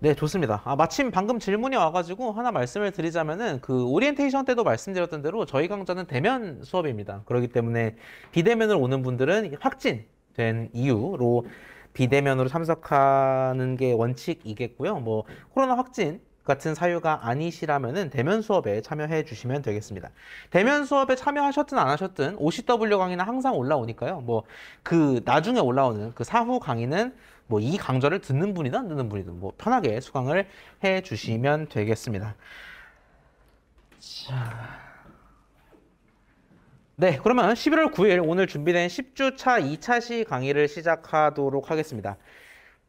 네, 좋습니다. 마침 방금 질문이 와가지고 하나 말씀을 드리자면은 그 오리엔테이션 때도 말씀드렸던 대로 저희 강좌는 대면 수업입니다. 그렇기 때문에 비대면으로 오는 분들은 확진된 이유로 비대면으로 참석하는 게 원칙이겠고요. 뭐 코로나 확진 같은 사유가 아니시라면은 대면 수업에 참여해 주시면 되겠습니다. 대면 수업에 참여하셨든 안 하셨든 OCW 강의는 항상 올라오니까요. 뭐 그 나중에 올라오는 그 사후 강의는 뭐 이 강좌를 듣는 분이든 안 듣는 분이든 뭐 편하게 수강을 해 주시면 되겠습니다. 자, 네, 그러면 11월 9일 오늘 준비된 10주차 2차시 강의를 시작하도록 하겠습니다.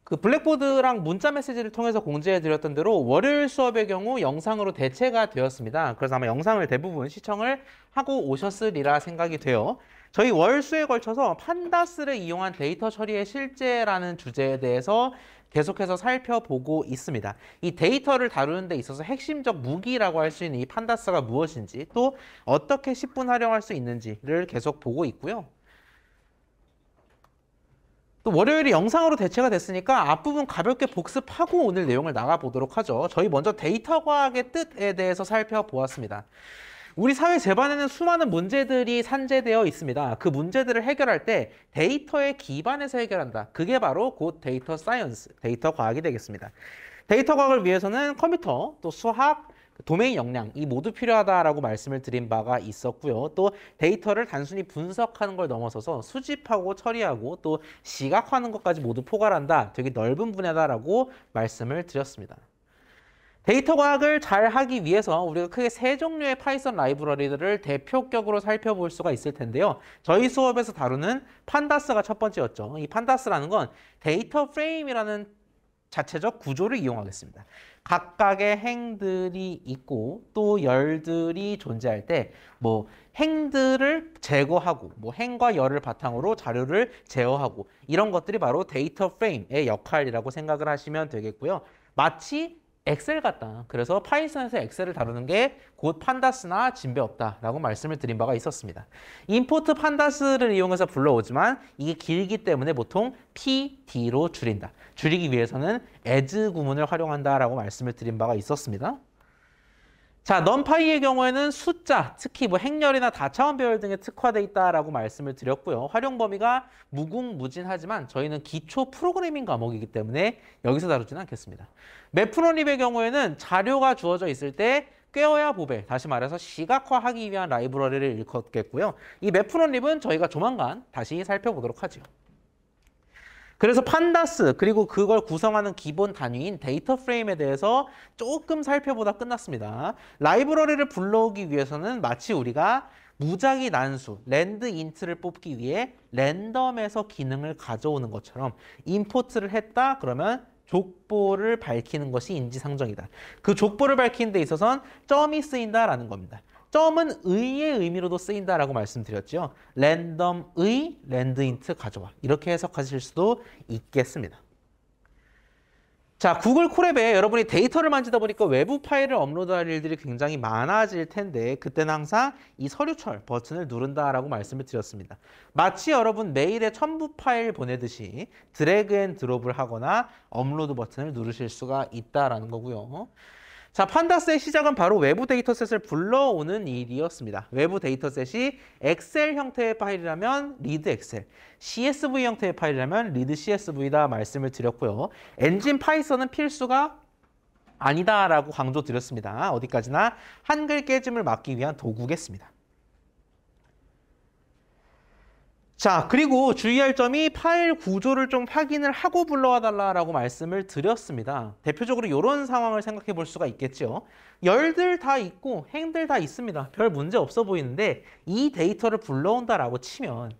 그 블랙보드랑 문자 메시지를 통해서 공지해 드렸던 대로 월요일 수업의 경우 영상으로 대체가 되었습니다. 그래서 아마 영상을 대부분 시청을 하고 오셨으리라 생각이 돼요. 저희 월수에 걸쳐서 판다스를 이용한 데이터 처리의 실제라는 주제에 대해서 계속해서 살펴보고 있습니다. 이 데이터를 다루는 데 있어서 핵심적 무기라고 할 수 있는 이 판다스가 무엇인지 또 어떻게 10분 활용할 수 있는지를 계속 보고 있고요. 또 월요일이 영상으로 대체가 됐으니까 앞부분 가볍게 복습하고 오늘 내용을 나가보도록 하죠. 저희 먼저 데이터 과학의 뜻에 대해서 살펴보았습니다. 우리 사회 제반에는 수많은 문제들이 산재되어 있습니다. 그 문제들을 해결할 때 데이터에 기반해서 해결한다. 그게 바로 곧 데이터 사이언스, 데이터 과학이 되겠습니다. 데이터 과학을 위해서는 컴퓨터, 또 수학, 도메인 역량 이 모두 필요하다라고 말씀을 드린 바가 있었고요. 또 데이터를 단순히 분석하는 걸 넘어서서 수집하고 처리하고 또 시각화하는 것까지 모두 포괄한다. 되게 넓은 분야다라고 말씀을 드렸습니다. 데이터 과학을 잘 하기 위해서 우리가 크게 세 종류의 파이썬 라이브러리들을 대표격으로 살펴볼 수가 있을 텐데요. 저희 수업에서 다루는 판다스가 첫 번째였죠. 이 판다스라는 건 데이터 프레임이라는 자체적 구조를 이용하겠습니다. 각각의 행들이 있고 또 열들이 존재할 때 뭐 행들을 제거하고 뭐 행과 열을 바탕으로 자료를 제어하고 이런 것들이 바로 데이터 프레임의 역할이라고 생각을 하시면 되겠고요. 마치 엑셀 같다. 그래서 파이썬에서 엑셀을 다루는 게 곧 판다스나 진배 없다라고 말씀을 드린 바가 있었습니다. 임포트 판다스를 이용해서 불러오지만 이게 길기 때문에 보통 PD로 줄인다. 줄이기 위해서는 as 구문을 활용한다라고 말씀을 드린 바가 있었습니다. 자, 넘파이의 경우에는 숫자, 특히 뭐 행렬이나 다차원 배열 등에 특화되어 있다라고 말씀을 드렸고요. 활용 범위가 무궁무진하지만 저희는 기초 프로그래밍 과목이기 때문에 여기서 다루지는 않겠습니다. 매프론립의 경우에는 자료가 주어져 있을 때 꿰어야 보배, 다시 말해서 시각화하기 위한 라이브러리를 일컫겠고요. 이 매프론립은 저희가 조만간 다시 살펴보도록 하죠. 그래서 판다스 그리고 그걸 구성하는 기본 단위인 데이터 프레임에 대해서 조금 살펴보다 끝났습니다. 라이브러리를 불러오기 위해서는 마치 우리가 무작위 난수, 랜드 인트를 뽑기 위해 랜덤에서 기능을 가져오는 것처럼 임포트를 했다 그러면 족보를 밝히는 것이 인지상정이다. 그 족보를 밝히는 데 있어서는 점이 쓰인다라는 겁니다. 점은 의의 의미로도 쓰인다라고 말씀드렸죠. 랜덤의 랜드인트 가져와. 이렇게 해석하실 수도 있겠습니다. 자, 구글 콜앱에 여러분이 데이터를 만지다 보니까 외부 파일을 업로드할 일들이 굉장히 많아질 텐데 그때는 항상 이 서류철 버튼을 누른다라고 말씀을 드렸습니다. 마치 여러분 메일에 첨부 파일 보내듯이 드래그 앤 드롭을 하거나 업로드 버튼을 누르실 수가 있다라는 거고요. 자, 판다스의 시작은 바로 외부 데이터셋을 불러오는 일이었습니다. 외부 데이터셋이 엑셀 형태의 파일이라면 리드 엑셀, CSV 형태의 파일이라면 리드 CSV다 말씀을 드렸고요. 엔진 파이썬은 필수가 아니다라고 강조드렸습니다. 어디까지나 한글 깨짐을 막기 위한 도구겠습니다. 자, 그리고 주의할 점이 파일 구조를 좀 확인을 하고 불러와 달라라고 말씀을 드렸습니다. 대표적으로 이런 상황을 생각해 볼 수가 있겠죠. 열들 다 있고 행들 다 있습니다. 별 문제 없어 보이는데 이 데이터를 불러온다라고 치면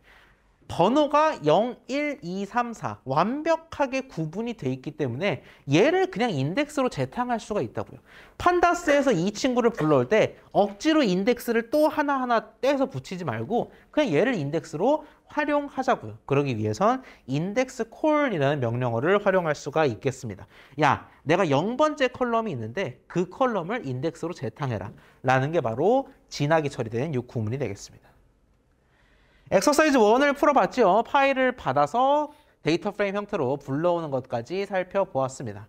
번호가 0, 1, 2, 3, 4 완벽하게 구분이 돼 있기 때문에 얘를 그냥 인덱스로 재탕할 수가 있다고요. 판다스에서 이 친구를 불러올 때 억지로 인덱스를 또 하나하나 떼서 붙이지 말고 그냥 얘를 인덱스로 활용하자고요. 그러기 위해선 인덱스 콜이라는 명령어를 활용할 수가 있겠습니다. 야, 내가 0번째 컬럼이 있는데 그 컬럼을 인덱스로 재탕해라 라는 게 바로 진하게 처리된 이 구문이 되겠습니다. 엑서사이즈 1을 풀어봤죠. 파일을 받아서 데이터 프레임 형태로 불러오는 것까지 살펴보았습니다.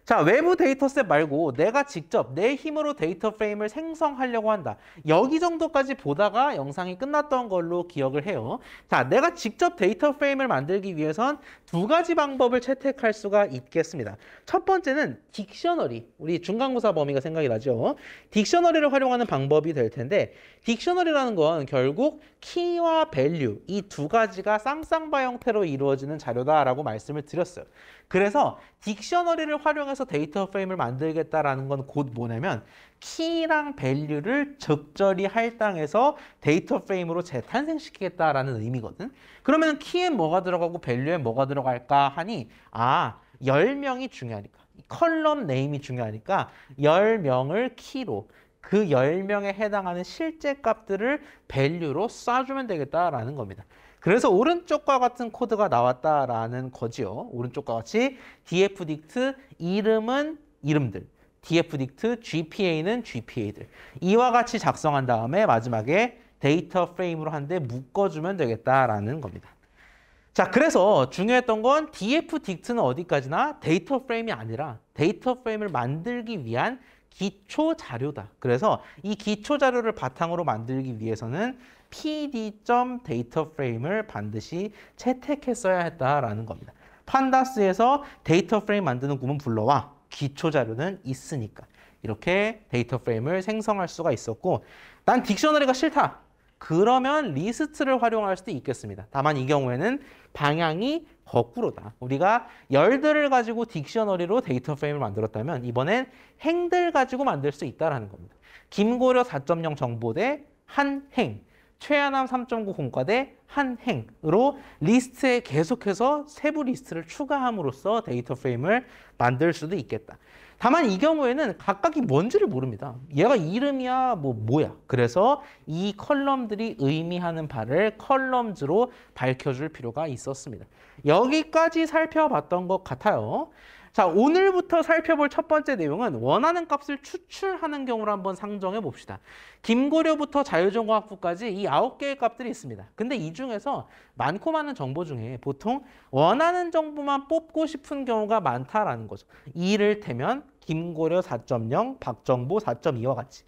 자, 외부 데이터셋 말고 내가 직접 내 힘으로 데이터 프레임을 생성하려고 한다. 여기 정도까지 보다가 영상이 끝났던 걸로 기억을 해요. 자, 내가 직접 데이터 프레임을 만들기 위해선 두 가지 방법을 채택할 수가 있겠습니다. 첫 번째는 딕셔너리. 우리 중간고사 범위가 생각이 나죠. 딕셔너리를 활용하는 방법이 될 텐데 딕셔너리라는 건 결국 키와 밸류 이 두 가지가 쌍쌍바 형태로 이루어지는 자료다라고 말씀을 드렸어요. 그래서 딕셔너리를 활용해서 데이터 프레임을 만들겠다라는 건 곧 뭐냐면 키랑 밸류를 적절히 할당해서 데이터 프레임으로 재탄생시키겠다라는 의미거든. 그러면 키엔 뭐가 들어가고 밸류엔 뭐가 들어갈까 하니 10명이 중요하니까 컬럼 네임이 중요하니까 10명을 키로 그 10명에 해당하는 실제 값들을 밸류로 쏴주면 되겠다라는 겁니다. 그래서 오른쪽과 같은 코드가 나왔다라는 거지요. 오른쪽과 같이 dfdict 이름은 이름들, dfdict GPA는 GPA들. 이와 같이 작성한 다음에 마지막에 데이터 프레임으로 한 대 묶어주면 되겠다라는 겁니다. 자, 그래서 중요했던 건 dfdict는 어디까지나 데이터 프레임이 아니라 데이터 프레임을 만들기 위한 기초 자료다. 그래서 이 기초 자료를 바탕으로 만들기 위해서는 pd.dataFrame을 반드시 채택했어야 했다라는 겁니다. 판다스에서 데이터 프레임 만드는 구문 불러와 기초 자료는 있으니까 이렇게 데이터 프레임을 생성할 수가 있었고 난 딕셔너리가 싫다. 그러면 리스트를 활용할 수도 있겠습니다. 다만 이 경우에는 방향이 거꾸로다. 우리가 열들을 가지고 딕셔너리로 데이터 프레임을 만들었다면 이번엔 행들 가지고 만들 수 있다는 겁니다. 김고려 4.0 정보대 한 행, 최하남 3.9 공과대 한 행으로 리스트에 계속해서 세부 리스트를 추가함으로써 데이터 프레임을 만들 수도 있겠다. 다만 이 경우에는 각각이 뭔지를 모릅니다. 얘가 이름이야 뭐야. 그래서 이 컬럼들이 의미하는 바를 컬럼즈로 밝혀줄 필요가 있었습니다. 여기까지 살펴봤던 것 같아요. 자, 오늘부터 살펴볼 첫 번째 내용은 원하는 값을 추출하는 경우를 한번 상정해 봅시다. 김고려부터 자유전공학부까지 이 9개의 값들이 있습니다. 근데 이 중에서 많고 많은 정보 중에 보통 원하는 정보만 뽑고 싶은 경우가 많다라는 거죠. 이를테면 김고려 4.0, 박정보 4.2와 같이.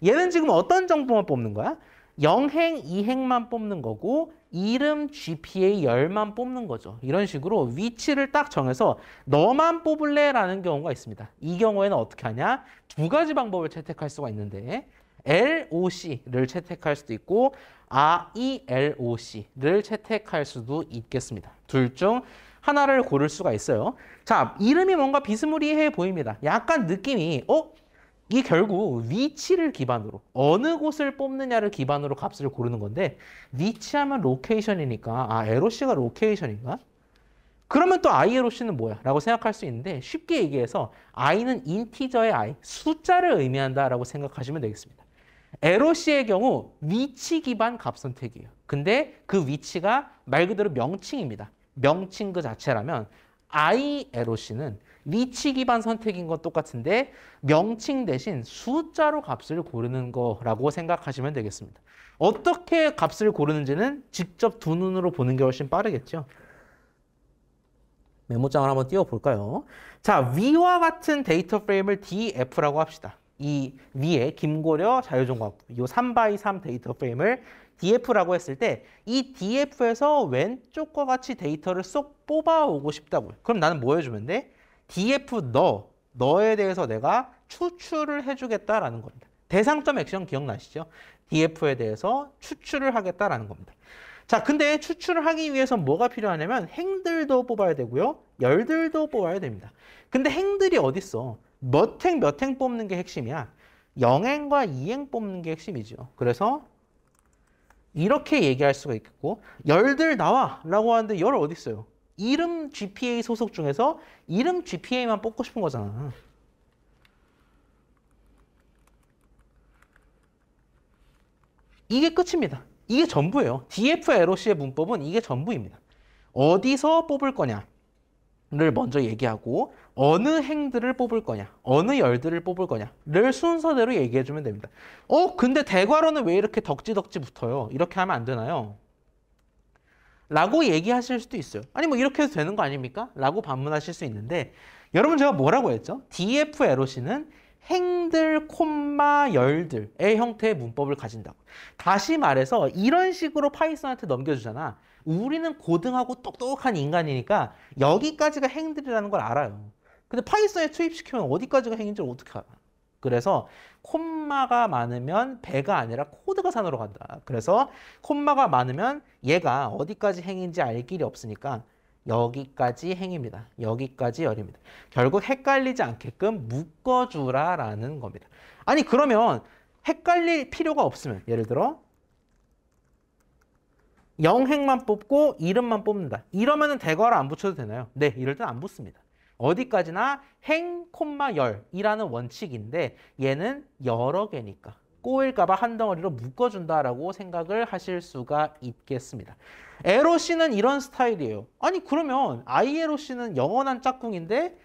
얘는 지금 어떤 정보만 뽑는 거야? 0행, 2행만 뽑는 거고 이름, GPA 10만 뽑는 거죠. 이런 식으로 위치를 딱 정해서 너만 뽑을래? 라는 경우가 있습니다. 이 경우에는 어떻게 하냐? 두 가지 방법을 채택할 수가 있는데 LOC를 채택할 수도 있고 IELOC를 채택할 수도 있겠습니다. 둘 중 하나를 고를 수가 있어요. 자, 이름이 뭔가 비스무리해 보입니다. 약간 느낌이 이게 결국 위치를 기반으로 어느 곳을 뽑느냐를 기반으로 값을 고르는 건데 위치하면 로케이션이니까 LOC가 로케이션인가? 그러면 또 ILOC는 뭐야? 라고 생각할 수 있는데 쉽게 얘기해서 I는 인티저의 I, 숫자를 의미한다 라고 생각하시면 되겠습니다. LOC의 경우 위치 기반 값 선택이에요. 근데 그 위치가 말 그대로 명칭입니다. 명칭 그 자체라면 ILOC는 위치 기반 선택인 건 똑같은데 명칭 대신 숫자로 값을 고르는 거라고 생각하시면 되겠습니다. 어떻게 값을 고르는지는 직접 두 눈으로 보는 게 훨씬 빠르겠죠. 메모장을 한번 띄워볼까요? 자, 위와 같은 데이터 프레임을 DF라고 합시다. 이 위에 김고려 자유전공학부 이 3x3 데이터 프레임을 DF라고 했을 때 이 DF에서 왼쪽과 같이 데이터를 쏙 뽑아오고 싶다고요. 그럼 나는 뭐 해주면 돼? DF 너에 대해서 내가 추출을 해주겠다라는 겁니다. 대상점 액션 기억나시죠? DF에 대해서 추출을 하겠다라는 겁니다. 자, 근데 추출을 하기 위해서 뭐가 필요하냐면 행들도 뽑아야 되고요. 열들도 뽑아야 됩니다. 근데 행들이 어딨어? 몇 행 뽑는 게 핵심이야. 0행과 2행 뽑는 게 핵심이죠. 그래서 이렇게 얘기할 수가 있겠고 열들 나와 라고 하는데 열 어디 있어요? 이름 GPA 소속 중에서 이름 GPA만 뽑고 싶은 거잖아. 이게 끝입니다. 이게 전부예요. DF LOC의 문법은 이게 전부입니다. 어디서 뽑을 거냐를 먼저 얘기하고 어느 행들을 뽑을 거냐, 어느 열들을 뽑을 거냐를 순서대로 얘기해주면 됩니다. 근데 대괄호는 왜 이렇게 덕지덕지 붙어요? 이렇게 하면 안 되나요? 라고 얘기하실 수도 있어요. 아니 뭐 이렇게 해도 되는 거 아닙니까? 라고 반문하실 수 있는데 여러분 제가 뭐라고 했죠? df LOC는 행들, 콤마, 열들의 형태의 문법을 가진다고. 다시 말해서 이런 식으로 파이썬한테 넘겨주잖아. 우리는 고등하고 똑똑한 인간이니까 여기까지가 행들이라는 걸 알아요. 근데 파이썬에 투입시키면 어디까지가 행인지를 어떻게 알아? 그래서 콤마가 많으면 배가 아니라 코드가 산으로 간다. 그래서 콤마가 많으면 얘가 어디까지 행인지 알 길이 없으니까 여기까지 행입니다. 여기까지 열입니다. 결국 헷갈리지 않게끔 묶어주라라는 겁니다. 아니 그러면 헷갈릴 필요가 없으면 예를 들어 영행만 뽑고 이름만 뽑는다. 이러면은 대괄호 안 붙여도 되나요? 네, 이럴 땐 안 붙습니다. 어디까지나 행, 콤마, 열이라는 원칙인데 얘는 여러 개니까 꼬일까봐 한 덩어리로 묶어준다라고 생각을 하실 수가 있겠습니다. LOC는 이런 스타일이에요. 아니 그러면 ILOC는 영원한 짝꿍인데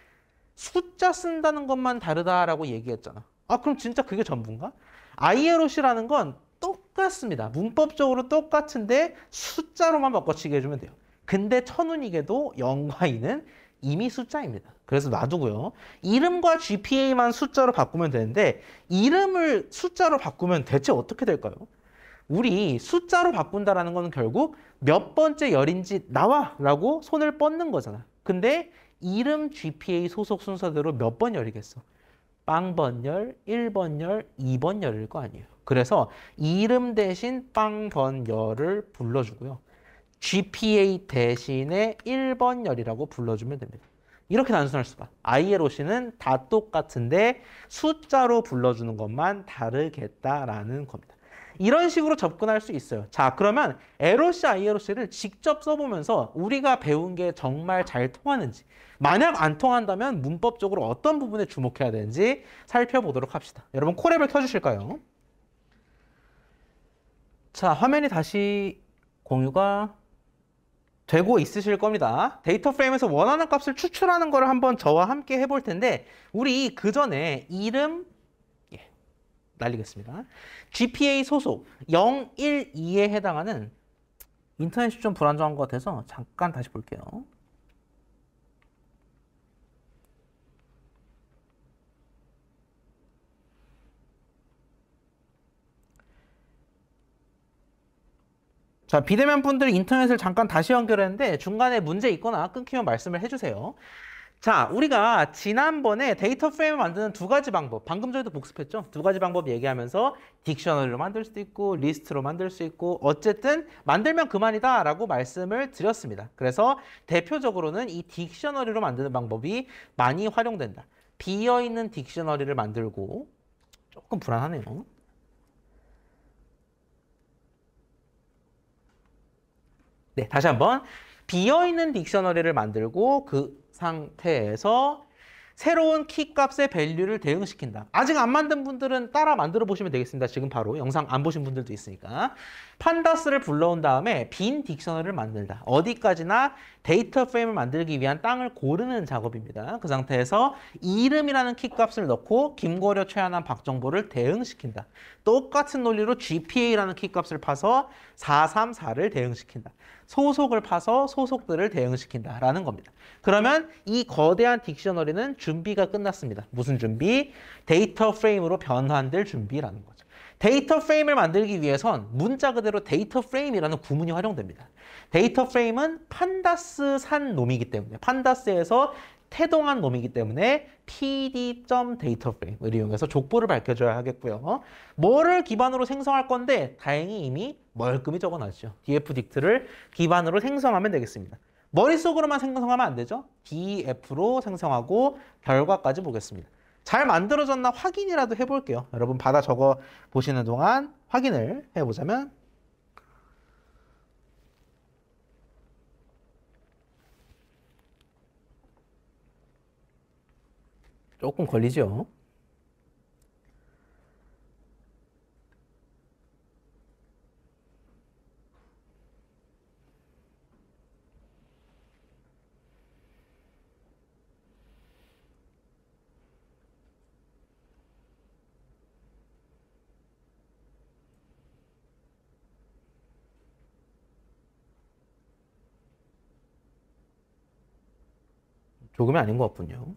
숫자 쓴다는 것만 다르다라고 얘기했잖아. 아 그럼 진짜 그게 전부인가? ILOC라는 건 똑같습니다. 문법적으로 똑같은데 숫자로만 바꿔치기 해주면 돼요. 근데 천운이게도 0과 2는 이미 숫자입니다. 그래서 놔두고요. 이름과 GPA만 숫자로 바꾸면 되는데 이름을 숫자로 바꾸면 대체 어떻게 될까요? 우리 숫자로 바꾼다라는 건 결국 몇 번째 열인지 나와! 라고 손을 뻗는 거잖아. 근데 이름 GPA 소속 순서대로 몇 번 열이겠어? 빵번열, 1번열, 2번열일 거 아니에요. 그래서 이름 대신 빵번열을 불러주고요. GPA 대신에 1번열이라고 불러주면 됩니다. 이렇게 단순할 수가. ILOC는 다 똑같은데 숫자로 불러주는 것만 다르겠다라는 겁니다. 이런 식으로 접근할 수 있어요. 자, 그러면 LOC, ILOC를 직접 써보면서 우리가 배운 게 정말 잘 통하는지, 만약 안 통한다면 문법적으로 어떤 부분에 주목해야 되는지 살펴보도록 합시다. 여러분 코랩을 켜주실까요? 자, 화면이 다시 공유가 되고 있으실 겁니다. 데이터 프레임에서 원하는 값을 추출하는 거를 한번 저와 함께 해볼 텐데 우리 그 전에 이름 날리겠습니다. GPA 소속 0, 1, 2에 해당하는 인터넷이 좀 불안정한 것 같아서 잠깐 다시 볼게요. 자, 비대면 분들 인터넷을 잠깐 다시 연결했는데 중간에 문제 있거나 끊기면 말씀을 해주세요. 자, 우리가 지난번에 데이터 프레임을 만드는 두 가지 방법, 방금 전에도 복습했죠? 두 가지 방법 얘기하면서 딕셔너리로 만들 수도 있고 리스트로 만들 수 있고 어쨌든 만들면 그만이다 라고 말씀을 드렸습니다. 그래서 대표적으로는 이 딕셔너리로 만드는 방법이 많이 활용된다. 비어있는 딕셔너리를 만들고 조금 불안하네요. 네, 다시 한번 비어있는 딕셔너리를 만들고 그 상태에서 새로운 키값의 밸류를 대응시킨다. 아직 안 만든 분들은 따라 만들어 보시면 되겠습니다. 지금 바로 영상 안 보신 분들도 있으니까. 판다스를 불러온 다음에 빈 딕셔너리를 만들다. 어디까지나 데이터 프레임을 만들기 위한 땅을 고르는 작업입니다. 그 상태에서 이름이라는 키값을 넣고 김고려, 최한환, 박정보를 대응시킨다. 똑같은 논리로 GPA라는 키값을 파서 434를 대응시킨다. 소속을 파서 소속들을 대응시킨다라는 겁니다. 그러면 이 거대한 딕셔너리는 준비가 끝났습니다. 무슨 준비? 데이터 프레임으로 변환될 준비라는 거죠. 데이터 프레임을 만들기 위해선 문자 그대로 데이터 프레임이라는 구문이 활용됩니다. 데이터 프레임은 판다스산 놈이기 때문에 판다스에서 태동한 놈이기 때문에 pd.dataframe을 이용해서 족보를 밝혀줘야 하겠고요. 뭐를 기반으로 생성할 건데 다행히 이미 멀끔히 적어놨죠. dfdict를 기반으로 생성하면 되겠습니다. 머릿속으로만 생성하면 안 되죠. df로 생성하고 결과까지 보겠습니다. 잘 만들어졌나 확인이라도 해볼게요. 여러분 받아 적어 보시는 동안 확인을 해보자면 조금 걸리죠. 조금이 아닌 것 같군요.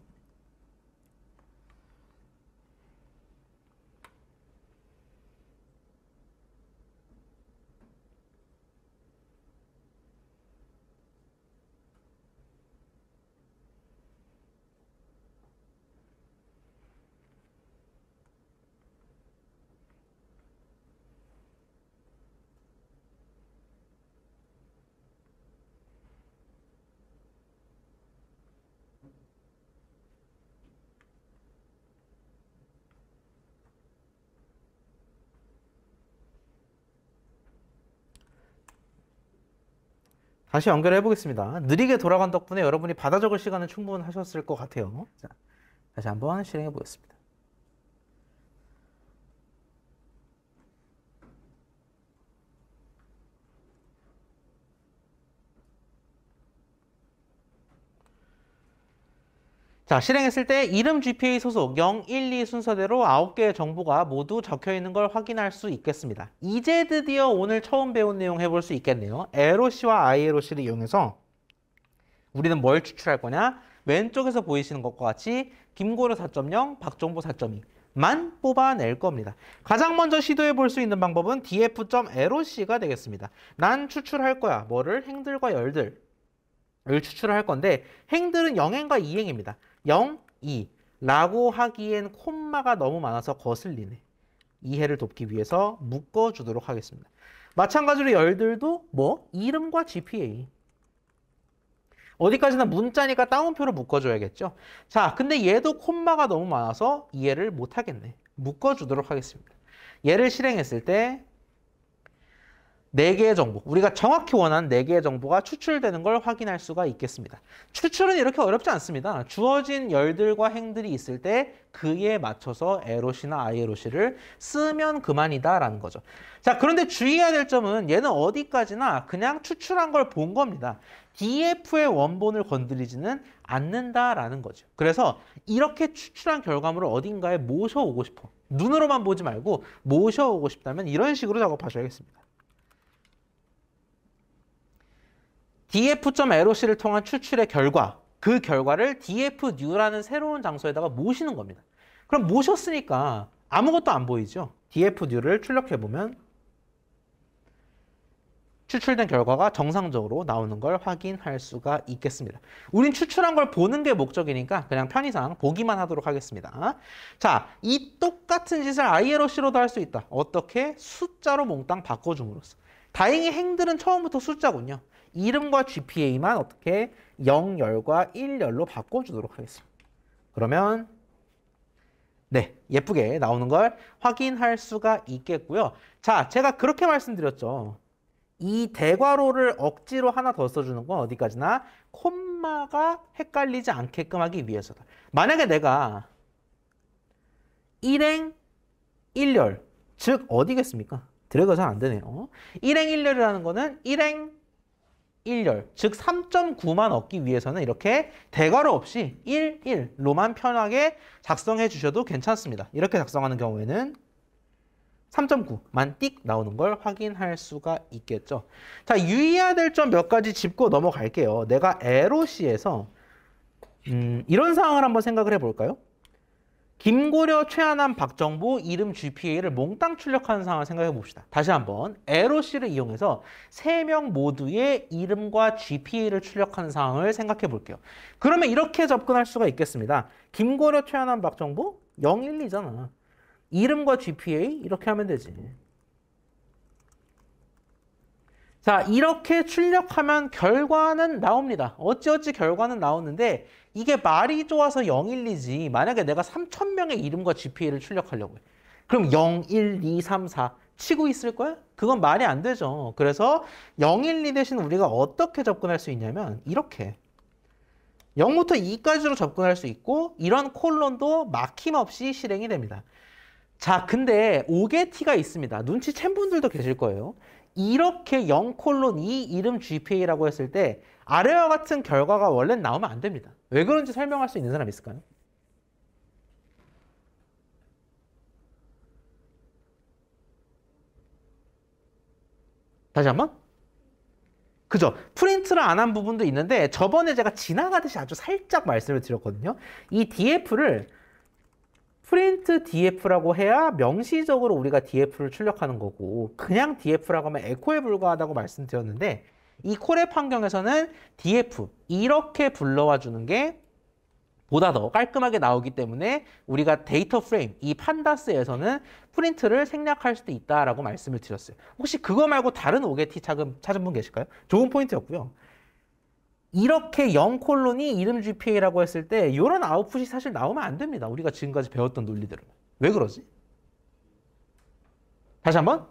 다시 연결해 보겠습니다. 느리게 돌아간 덕분에 여러분이 받아 적을 시간은 충분하셨을 것 같아요. 자, 다시 한번 실행해 보겠습니다. 자, 실행했을 때 이름 GPA 소속 0, 1, 2 순서대로 9개의 정보가 모두 적혀 있는 걸 확인할 수 있겠습니다. 이제 드디어 오늘 처음 배운 내용 해볼 수 있겠네요. LOC와 ILOC를 이용해서 우리는 뭘 추출할 거냐? 왼쪽에서 보이시는 것과 같이 김고려 4.0, 박정보 4.2만 뽑아낼 겁니다. 가장 먼저 시도해 볼 수 있는 방법은 df.loc가 되겠습니다. 난 추출할 거야. 뭐를? 행들과 열들을 추출을 할 건데 행들은 0행과 2행입니다. 0, 2 라고 하기엔 콤마가 너무 많아서 거슬리네. 이해를 돕기 위해서 묶어주도록 하겠습니다. 마찬가지로 열들도 뭐? 이름과 GPA. 어디까지나 문자니까 따옴표로 묶어줘야겠죠. 자, 근데 얘도 콤마가 너무 많아서 이해를 못하겠네. 묶어주도록 하겠습니다. 얘를 실행했을 때 4개의 정보, 우리가 정확히 원하는 4개의 정보가 추출되는 걸 확인할 수가 있겠습니다. 추출은 이렇게 어렵지 않습니다. 주어진 열들과 행들이 있을 때 그에 맞춰서 LOC나 ILOC를 쓰면 그만이다라는 거죠. 자, 그런데 주의해야 될 점은 얘는 어디까지나 그냥 추출한 걸 본 겁니다. DF의 원본을 건드리지는 않는다라는 거죠. 그래서 이렇게 추출한 결과물을 어딘가에 모셔오고 싶어. 눈으로만 보지 말고 모셔오고 싶다면 이런 식으로 작업하셔야겠습니다. df.loc를 통한 추출의 결과, 그 결과를 dfnew라는 새로운 장소에다가 모시는 겁니다. 그럼 모셨으니까 아무것도 안 보이죠? dfnew를 출력해보면 추출된 결과가 정상적으로 나오는 걸 확인할 수가 있겠습니다. 우린 추출한 걸 보는 게 목적이니까 그냥 편의상 보기만 하도록 하겠습니다. 자, 이 똑같은 짓을 ILOC로도 할 수 있다. 어떻게? 숫자로 몽땅 바꿔줌으로써. 다행히 행들은 처음부터 숫자군요. 이름과 GPA만 어떻게 0열과 1열로 바꿔주도록 하겠습니다. 그러면 네, 예쁘게 나오는 걸 확인할 수가 있겠고요. 자, 제가 그렇게 말씀드렸죠. 이 대괄호를 억지로 하나 더 써주는 건 어디까지나 콤마가 헷갈리지 않게끔 하기 위해서다. 만약에 내가 1행 1열, 즉 어디겠습니까? 드래그가 잘 안 되네요. 1행 1열이라는 거는 1행 1열, 즉 3.9만 얻기 위해서는 이렇게 대괄호 없이 1, 1로만 편하게 작성해 주셔도 괜찮습니다. 이렇게 작성하는 경우에는 3.9만 띡 나오는 걸 확인할 수가 있겠죠. 자, 유의해야 될 점 몇 가지 짚고 넘어갈게요. 내가 LOC에서 이런 상황을 한번 생각을 해볼까요? 김고려, 최하남, 박정보, 이름 GPA를 몽땅 출력하는 상황을 생각해 봅시다. 다시 한번 LOC를 이용해서 3명 모두의 이름과 GPA를 출력하는 상황을 생각해 볼게요. 그러면 이렇게 접근할 수가 있겠습니다. 김고려, 최하남, 박정보 0, 1, 2잖아. 이름과 GPA 이렇게 하면 되지. 자, 이렇게 출력하면 결과는 나옵니다. 어찌어찌 결과는 나오는데 이게 말이 좋아서 0, 1, 2지. 만약에 내가 3,000명의 이름과 GPA를 출력하려고 해. 그럼 0, 1, 2, 3, 4 치고 있을 거야? 그건 말이 안 되죠. 그래서 0, 1, 2 대신 우리가 어떻게 접근할 수 있냐면 이렇게 0부터 2까지로 접근할 수 있고 이런 콜론도 막힘없이 실행이 됩니다. 자, 근데 오게티가 있습니다. 눈치챈 분들도 계실 거예요. 이렇게 0:2 이름 GPA라고 했을 때 아래와 같은 결과가 원래는 나오면 안 됩니다. 왜 그런지 설명할 수 있는 사람 있을까요? 다시 한번? 그죠? 프린트를 안 한 부분도 있는데 저번에 제가 지나가듯이 아주 살짝 말씀을 드렸거든요. 이 DF를 프린트 DF라고 해야 명시적으로 우리가 DF를 출력하는 거고 그냥 DF라고 하면 에코에 불과하다고 말씀드렸는데 이 콜앱 환경에서는 DF 이렇게 불러와 주는 게 보다 더 깔끔하게 나오기 때문에 우리가 데이터 프레임, 이 판다스에서는 프린트를 생략할 수도 있다라고 말씀을 드렸어요. 혹시 그거 말고 다른 오게티 찾은 분 계실까요? 좋은 포인트였고요. 이렇게 0:2 이름 GPA라고 했을 때 이런 아웃풋이 사실 나오면 안 됩니다. 우리가 지금까지 배웠던 논리대로. 왜 그러지? 다시 한번.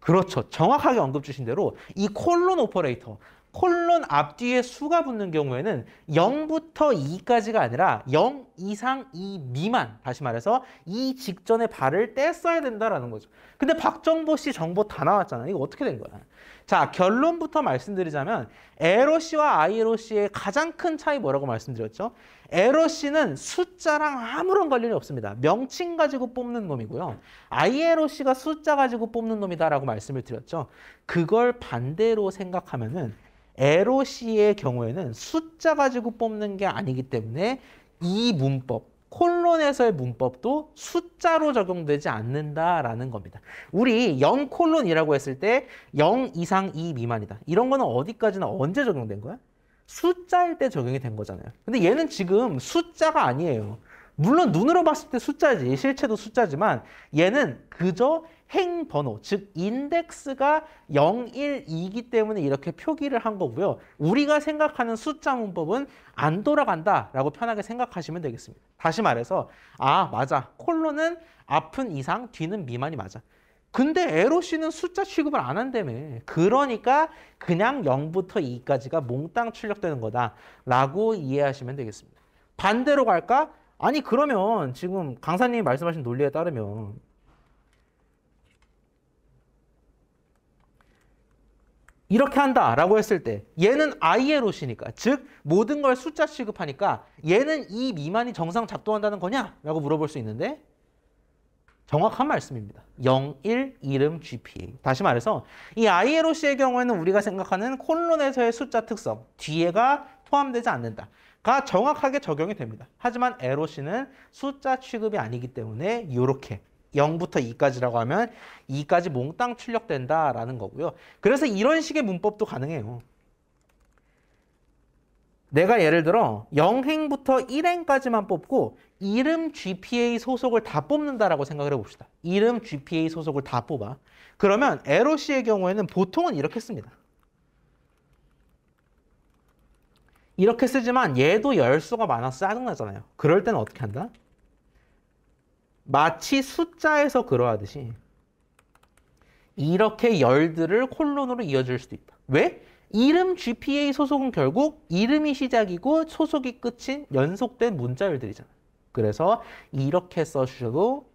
그렇죠. 정확하게 언급 주신 대로 이 콜론 오퍼레이터, 콜론 앞뒤에 수가 붙는 경우에는 0부터 2까지가 아니라 0 이상 2 미만, 다시 말해서 이 직전에 발을 뗐어야 된다라는 거죠. 근데 박정보 씨 정보 다 나왔잖아요. 이거 어떻게 된 거야? 자, 결론부터 말씀드리자면 에러 씨와 아이에러 씨의 가장 큰 차이 뭐라고 말씀드렸죠? 에러 씨는 숫자랑 아무런 관련이 없습니다. 명칭 가지고 뽑는 놈이고요. 아이에러 씨가 숫자 가지고 뽑는 놈이다라고 말씀을 드렸죠. 그걸 반대로 생각하면은 에러 씨의 경우에는 숫자 가지고 뽑는 게 아니기 때문에 이 문법, 콜론에서의 문법도 숫자로 적용되지 않는다라는 겁니다. 우리 0 콜론이라고 했을 때 0 이상 2 미만이다. 이런 거는 어디까지나 언제 적용된 거야? 숫자일 때 적용이 된 거잖아요. 근데 얘는 지금 숫자가 아니에요. 물론 눈으로 봤을 때 숫자지, 실체도 숫자지만 얘는 그저 행번호, 즉 인덱스가 0, 1, 2이기 때문에 이렇게 표기를 한 거고요. 우리가 생각하는 숫자 문법은 안 돌아간다라고 편하게 생각하시면 되겠습니다. 다시 말해서 아, 맞아. 콜론은 앞은 이상, 뒤는 미만이 맞아. 근데 에러 씨는 숫자 취급을 안 한다며. 그러니까 그냥 0부터 2까지가 몽땅 출력되는 거다라고 이해하시면 되겠습니다. 반대로 갈까? 아니 그러면 지금 강사님이 말씀하신 논리에 따르면 이렇게 한다라고 했을 때 얘는 아이에로시니까 즉 모든 걸 숫자 취급하니까 얘는 이 미만이 정상 작동한다는 거냐? 라고 물어볼 수 있는데 정확한 말씀입니다. 0, 1, 이름, GPA. 다시 말해서 이 아이에로시의 경우에는 우리가 생각하는 콜론에서의 숫자 특성 뒤에가 포함되지 않는다가 정확하게 적용이 됩니다. 하지만 에로시는 숫자 취급이 아니기 때문에 이렇게 0부터 2까지라고 하면 2까지 몽땅 출력된다라는 거고요. 그래서 이런 식의 문법도 가능해요. 내가 예를 들어 0행부터 1행까지만 뽑고 이름 GPA 소속을 다 뽑는다라고 생각을 해봅시다. 이름 GPA 소속을 다 뽑아. 그러면 에러씨의 경우에는 보통은 이렇게 씁니다. 이렇게 쓰지만 얘도 열수가 많아서 짜증나잖아요. 그럴 때는 어떻게 한다? 마치 숫자에서 그러하듯이 이렇게 열들을 콜론으로 이어줄 수도 있다. 왜? 이름 GPA 소속은 결국 이름이 시작이고 소속이 끝인 연속된 문자열들이잖아. 그래서 이렇게 써주셔도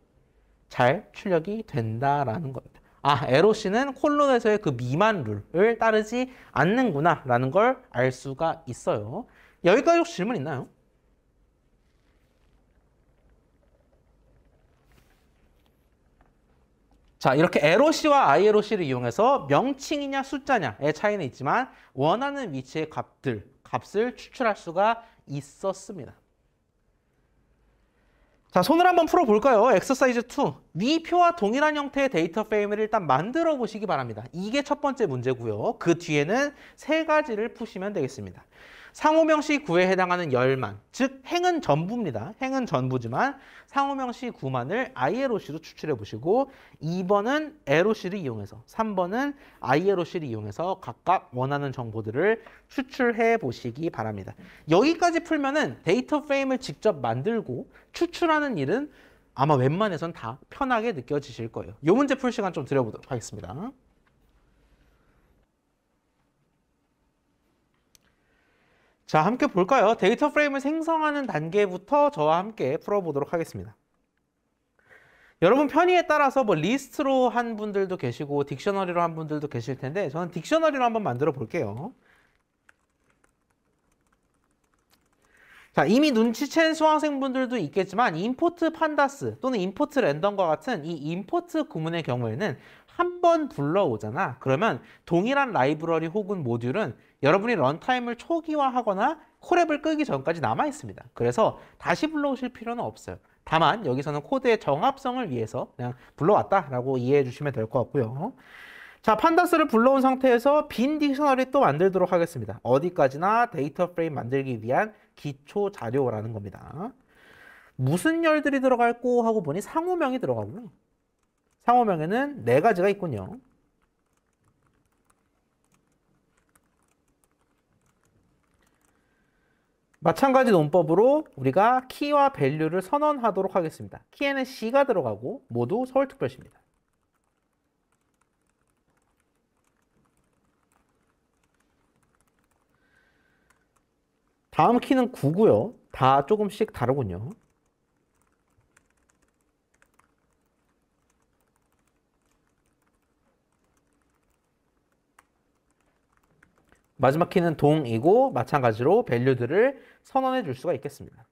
잘 출력이 된다라는 겁니다. 아, 에러씨는 콜론에서의 그 미만 룰을 따르지 않는구나 라는 걸 알 수가 있어요. 여기까지 혹시 질문 있나요? 자, 이렇게 에러씨와 아이에러씨를 이용해서 명칭이냐 숫자냐의 차이는 있지만 원하는 위치의 값을 추출할 수가 있었습니다. 자, 손을 한번 풀어볼까요? 엑서사이즈 2. 위 표와 동일한 형태의 데이터 프레임을 일단 만들어 보시기 바랍니다. 이게 첫 번째 문제고요. 그 뒤에는 세 가지를 푸시면 되겠습니다. 상호명시 구에 해당하는 열만, 즉 행은 전부입니다. 행은 전부지만 상호명시 구만을 iLOC로 추출해 보시고 2번은 LOC를 이용해서 3번은 iLOC를 이용해서 각각 원하는 정보들을 추출해 보시기 바랍니다. 여기까지 풀면은 데이터 프레임을 직접 만들고 추출하는 일은 아마 웬만해선 다 편하게 느껴지실 거예요. 이 문제 풀 시간 좀 드려보도록 하겠습니다. 자, 함께 볼까요? 데이터 프레임을 생성하는 단계부터 저와 함께 풀어보도록 하겠습니다. 여러분 편의에 따라서 뭐 리스트로 한 분들도 계시고 딕셔너리로 한 분들도 계실 텐데 저는 딕셔너리로 한번 만들어 볼게요. 자, 이미 눈치챈 수강생분들도 있겠지만 임포트 판다스 또는 임포트 랜덤과 같은 이 임포트 구문의 경우에는 한 번 불러오잖아. 그러면 동일한 라이브러리 혹은 모듈은 여러분이 런타임을 초기화하거나 콜앱을 끄기 전까지 남아있습니다. 그래서 다시 불러오실 필요는 없어요. 다만 여기서는 코드의 정합성을 위해서 그냥 불러왔다라고 이해해 주시면 될 것 같고요. 자, 판다스를 불러온 상태에서 빈 딕셔너리 또 만들도록 하겠습니다. 어디까지나 데이터 프레임 만들기 위한 기초 자료라는 겁니다. 무슨 열들이 들어갈고 하고 보니 상호명이 들어가고요. 상호명에는 네 가지가 있군요. 마찬가지 논법으로 우리가 키와 밸류를 선언하도록 하겠습니다. 키에는 C가 들어가고 모두 서울특별시입니다. 다음 키는 9고요. 다 조금씩 다르군요. 마지막 키는 동이고 마찬가지로 밸류들을 선언해 줄 수가 있겠습니다.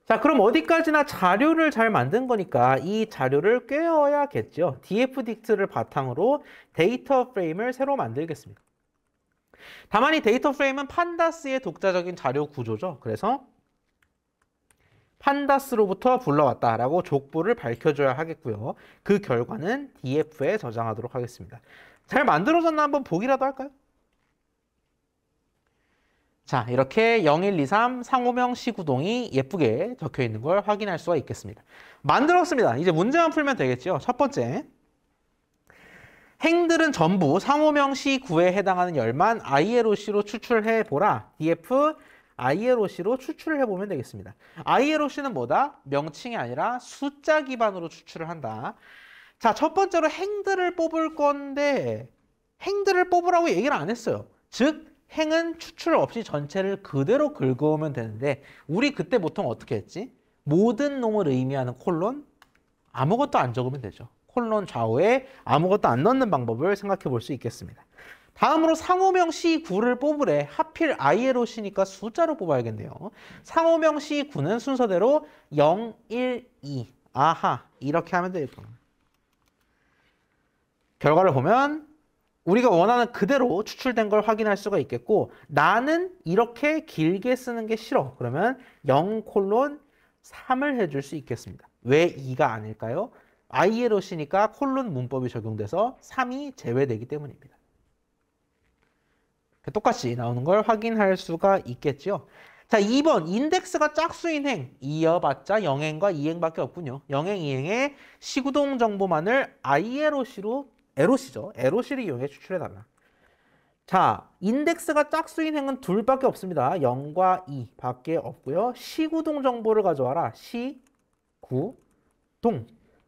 자, 그럼 어디까지나 자료를 잘 만든 거니까 이 자료를 꿰어야겠죠. dfdict를 바탕으로 데이터 프레임을 새로 만들겠습니다. 다만 이 데이터 프레임은 판다스의 독자적인 자료 구조죠. 그래서 판다스로부터 불러왔다라고 족보를 밝혀줘야 하겠고요. 그 결과는 df에 저장하도록 하겠습니다. 잘 만들어졌나 한번 보기라도 할까요? 자, 이렇게 0123 상호명 시구동이 예쁘게 적혀 있는 걸 확인할 수가 있겠습니다. 만들었습니다. 이제 문제만 풀면 되겠죠. 첫 번째. 행들은 전부 상호명 시9에 해당하는 열만 ILOC로 추출해 보라. df ILOC로 추출을 해보면 되겠습니다. ILOC는 뭐다? 명칭이 아니라 숫자 기반으로 추출을 한다. 자, 첫 번째로 행들을 뽑을 건데 행들을 뽑으라고 얘기를 안 했어요. 즉 행은 추출 없이 전체를 그대로 긁어오면 되는데 우리 그때 보통 어떻게 했지? 모든 놈을 의미하는 콜론 아무것도 안 적으면 되죠. 콜론 좌우에 아무것도 안 넣는 방법을 생각해 볼 수 있겠습니다. 다음으로 상호명 C9를 뽑으래. 하필 ILOC니까 숫자로 뽑아야겠네요. 상호명 C9는 순서대로 0, 1, 2. 아하, 이렇게 하면 되겠구나. 결과를 보면 우리가 원하는 그대로 추출된 걸 확인할 수가 있겠고 나는 이렇게 길게 쓰는 게 싫어. 그러면 0:3을 해줄 수 있겠습니다. 왜 2가 아닐까요? ILOC니까 콜론 문법이 적용돼서 3이 제외되기 때문입니다. 똑같이 나오는 걸 확인할 수가 있겠죠. 자, 2번 인덱스가 짝수인 행 이어봤자 0행과 2행밖에 없군요. 0행, 2행의 시구동 정보만을 ILOC로 LOC를 이용해 추출해달라. 자, 인덱스가 짝수인 행은 둘밖에 없습니다. 0과 2 밖에 없고요. 시구동 정보를 가져와라. 시구동.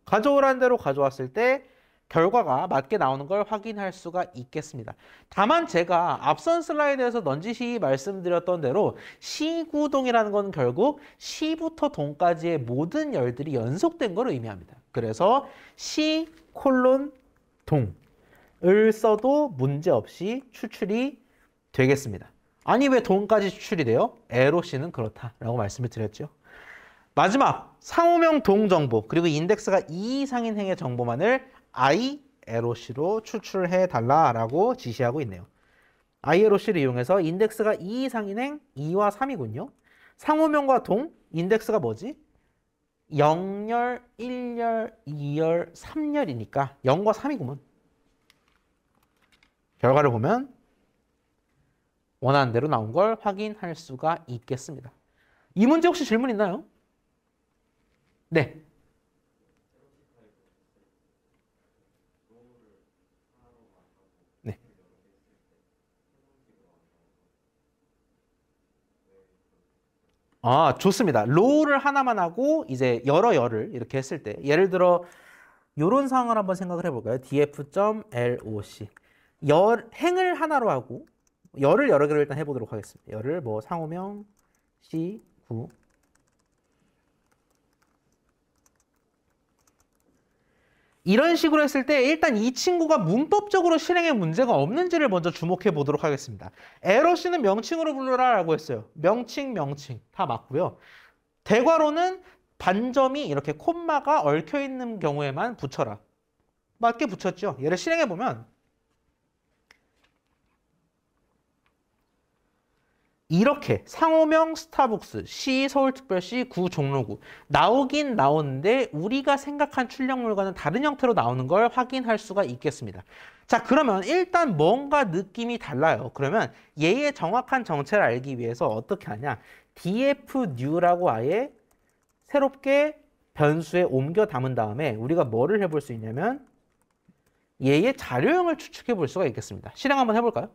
가져오라는 대로 가져왔을 때 결과가 맞게 나오는 걸 확인할 수가 있겠습니다. 다만 제가 앞선 슬라이드에서 넌지시 말씀드렸던 대로 시구동이라는 건 결국 시부터 동까지의 모든 열들이 연속된 걸 의미합니다. 그래서 동을 써도 문제없이 추출이 되겠습니다. 아니 왜 동까지 추출이 돼요? LOC는 그렇다라고 말씀을 드렸죠. 마지막 상호명 동 정보 그리고 인덱스가 2 이상인 행의 정보만을 ILOC로 추출해 달라라고 지시하고 있네요. ILOC를 이용해서 인덱스가 2 이상인 행 2와 3이군요. 상호명과 동 인덱스가 뭐지? 0열, 1열, 2열, 3열이니까 0과 3이구먼. 결과를 보면 원하는 대로 나온 걸 확인할 수가 있겠습니다. 이 문제 혹시 질문 있나요? 네. 네. 아, 좋습니다. 로우를 하나만 하고 이제 여러 열을 이렇게 했을 때 예를 들어 이런 상황을 한번 생각을 해볼까요? df.loc 행을 하나로 하고 열을 여러 개로 일단 해보도록 하겠습니다. 열을 뭐 상호명 C9 이런 식으로 했을 때 일단 이 친구가 문법적으로 실행에 문제가 없는지를 먼저 주목해 보도록 하겠습니다. LOC는 명칭으로 불러라 라고 했어요. 명칭 다 맞고요. 대괄호는 반점이 이렇게 콤마가 얽혀 있는 경우에만 붙여라. 맞게 붙였죠. 얘를 실행해 보면 이렇게 상호명 스타벅스, 시 서울특별시 구 종로구 나오긴 나오는데 우리가 생각한 출력물과는 다른 형태로 나오는 걸 확인할 수가 있겠습니다. 자, 그러면 일단 뭔가 느낌이 달라요. 그러면 얘의 정확한 정체를 알기 위해서 어떻게 하냐? dfnew라고 아예 새롭게 변수에 옮겨 담은 다음에 우리가 뭐를 해볼 수 있냐면 얘의 자료형을 추측해 볼 수가 있겠습니다. 실행 한번 해볼까요?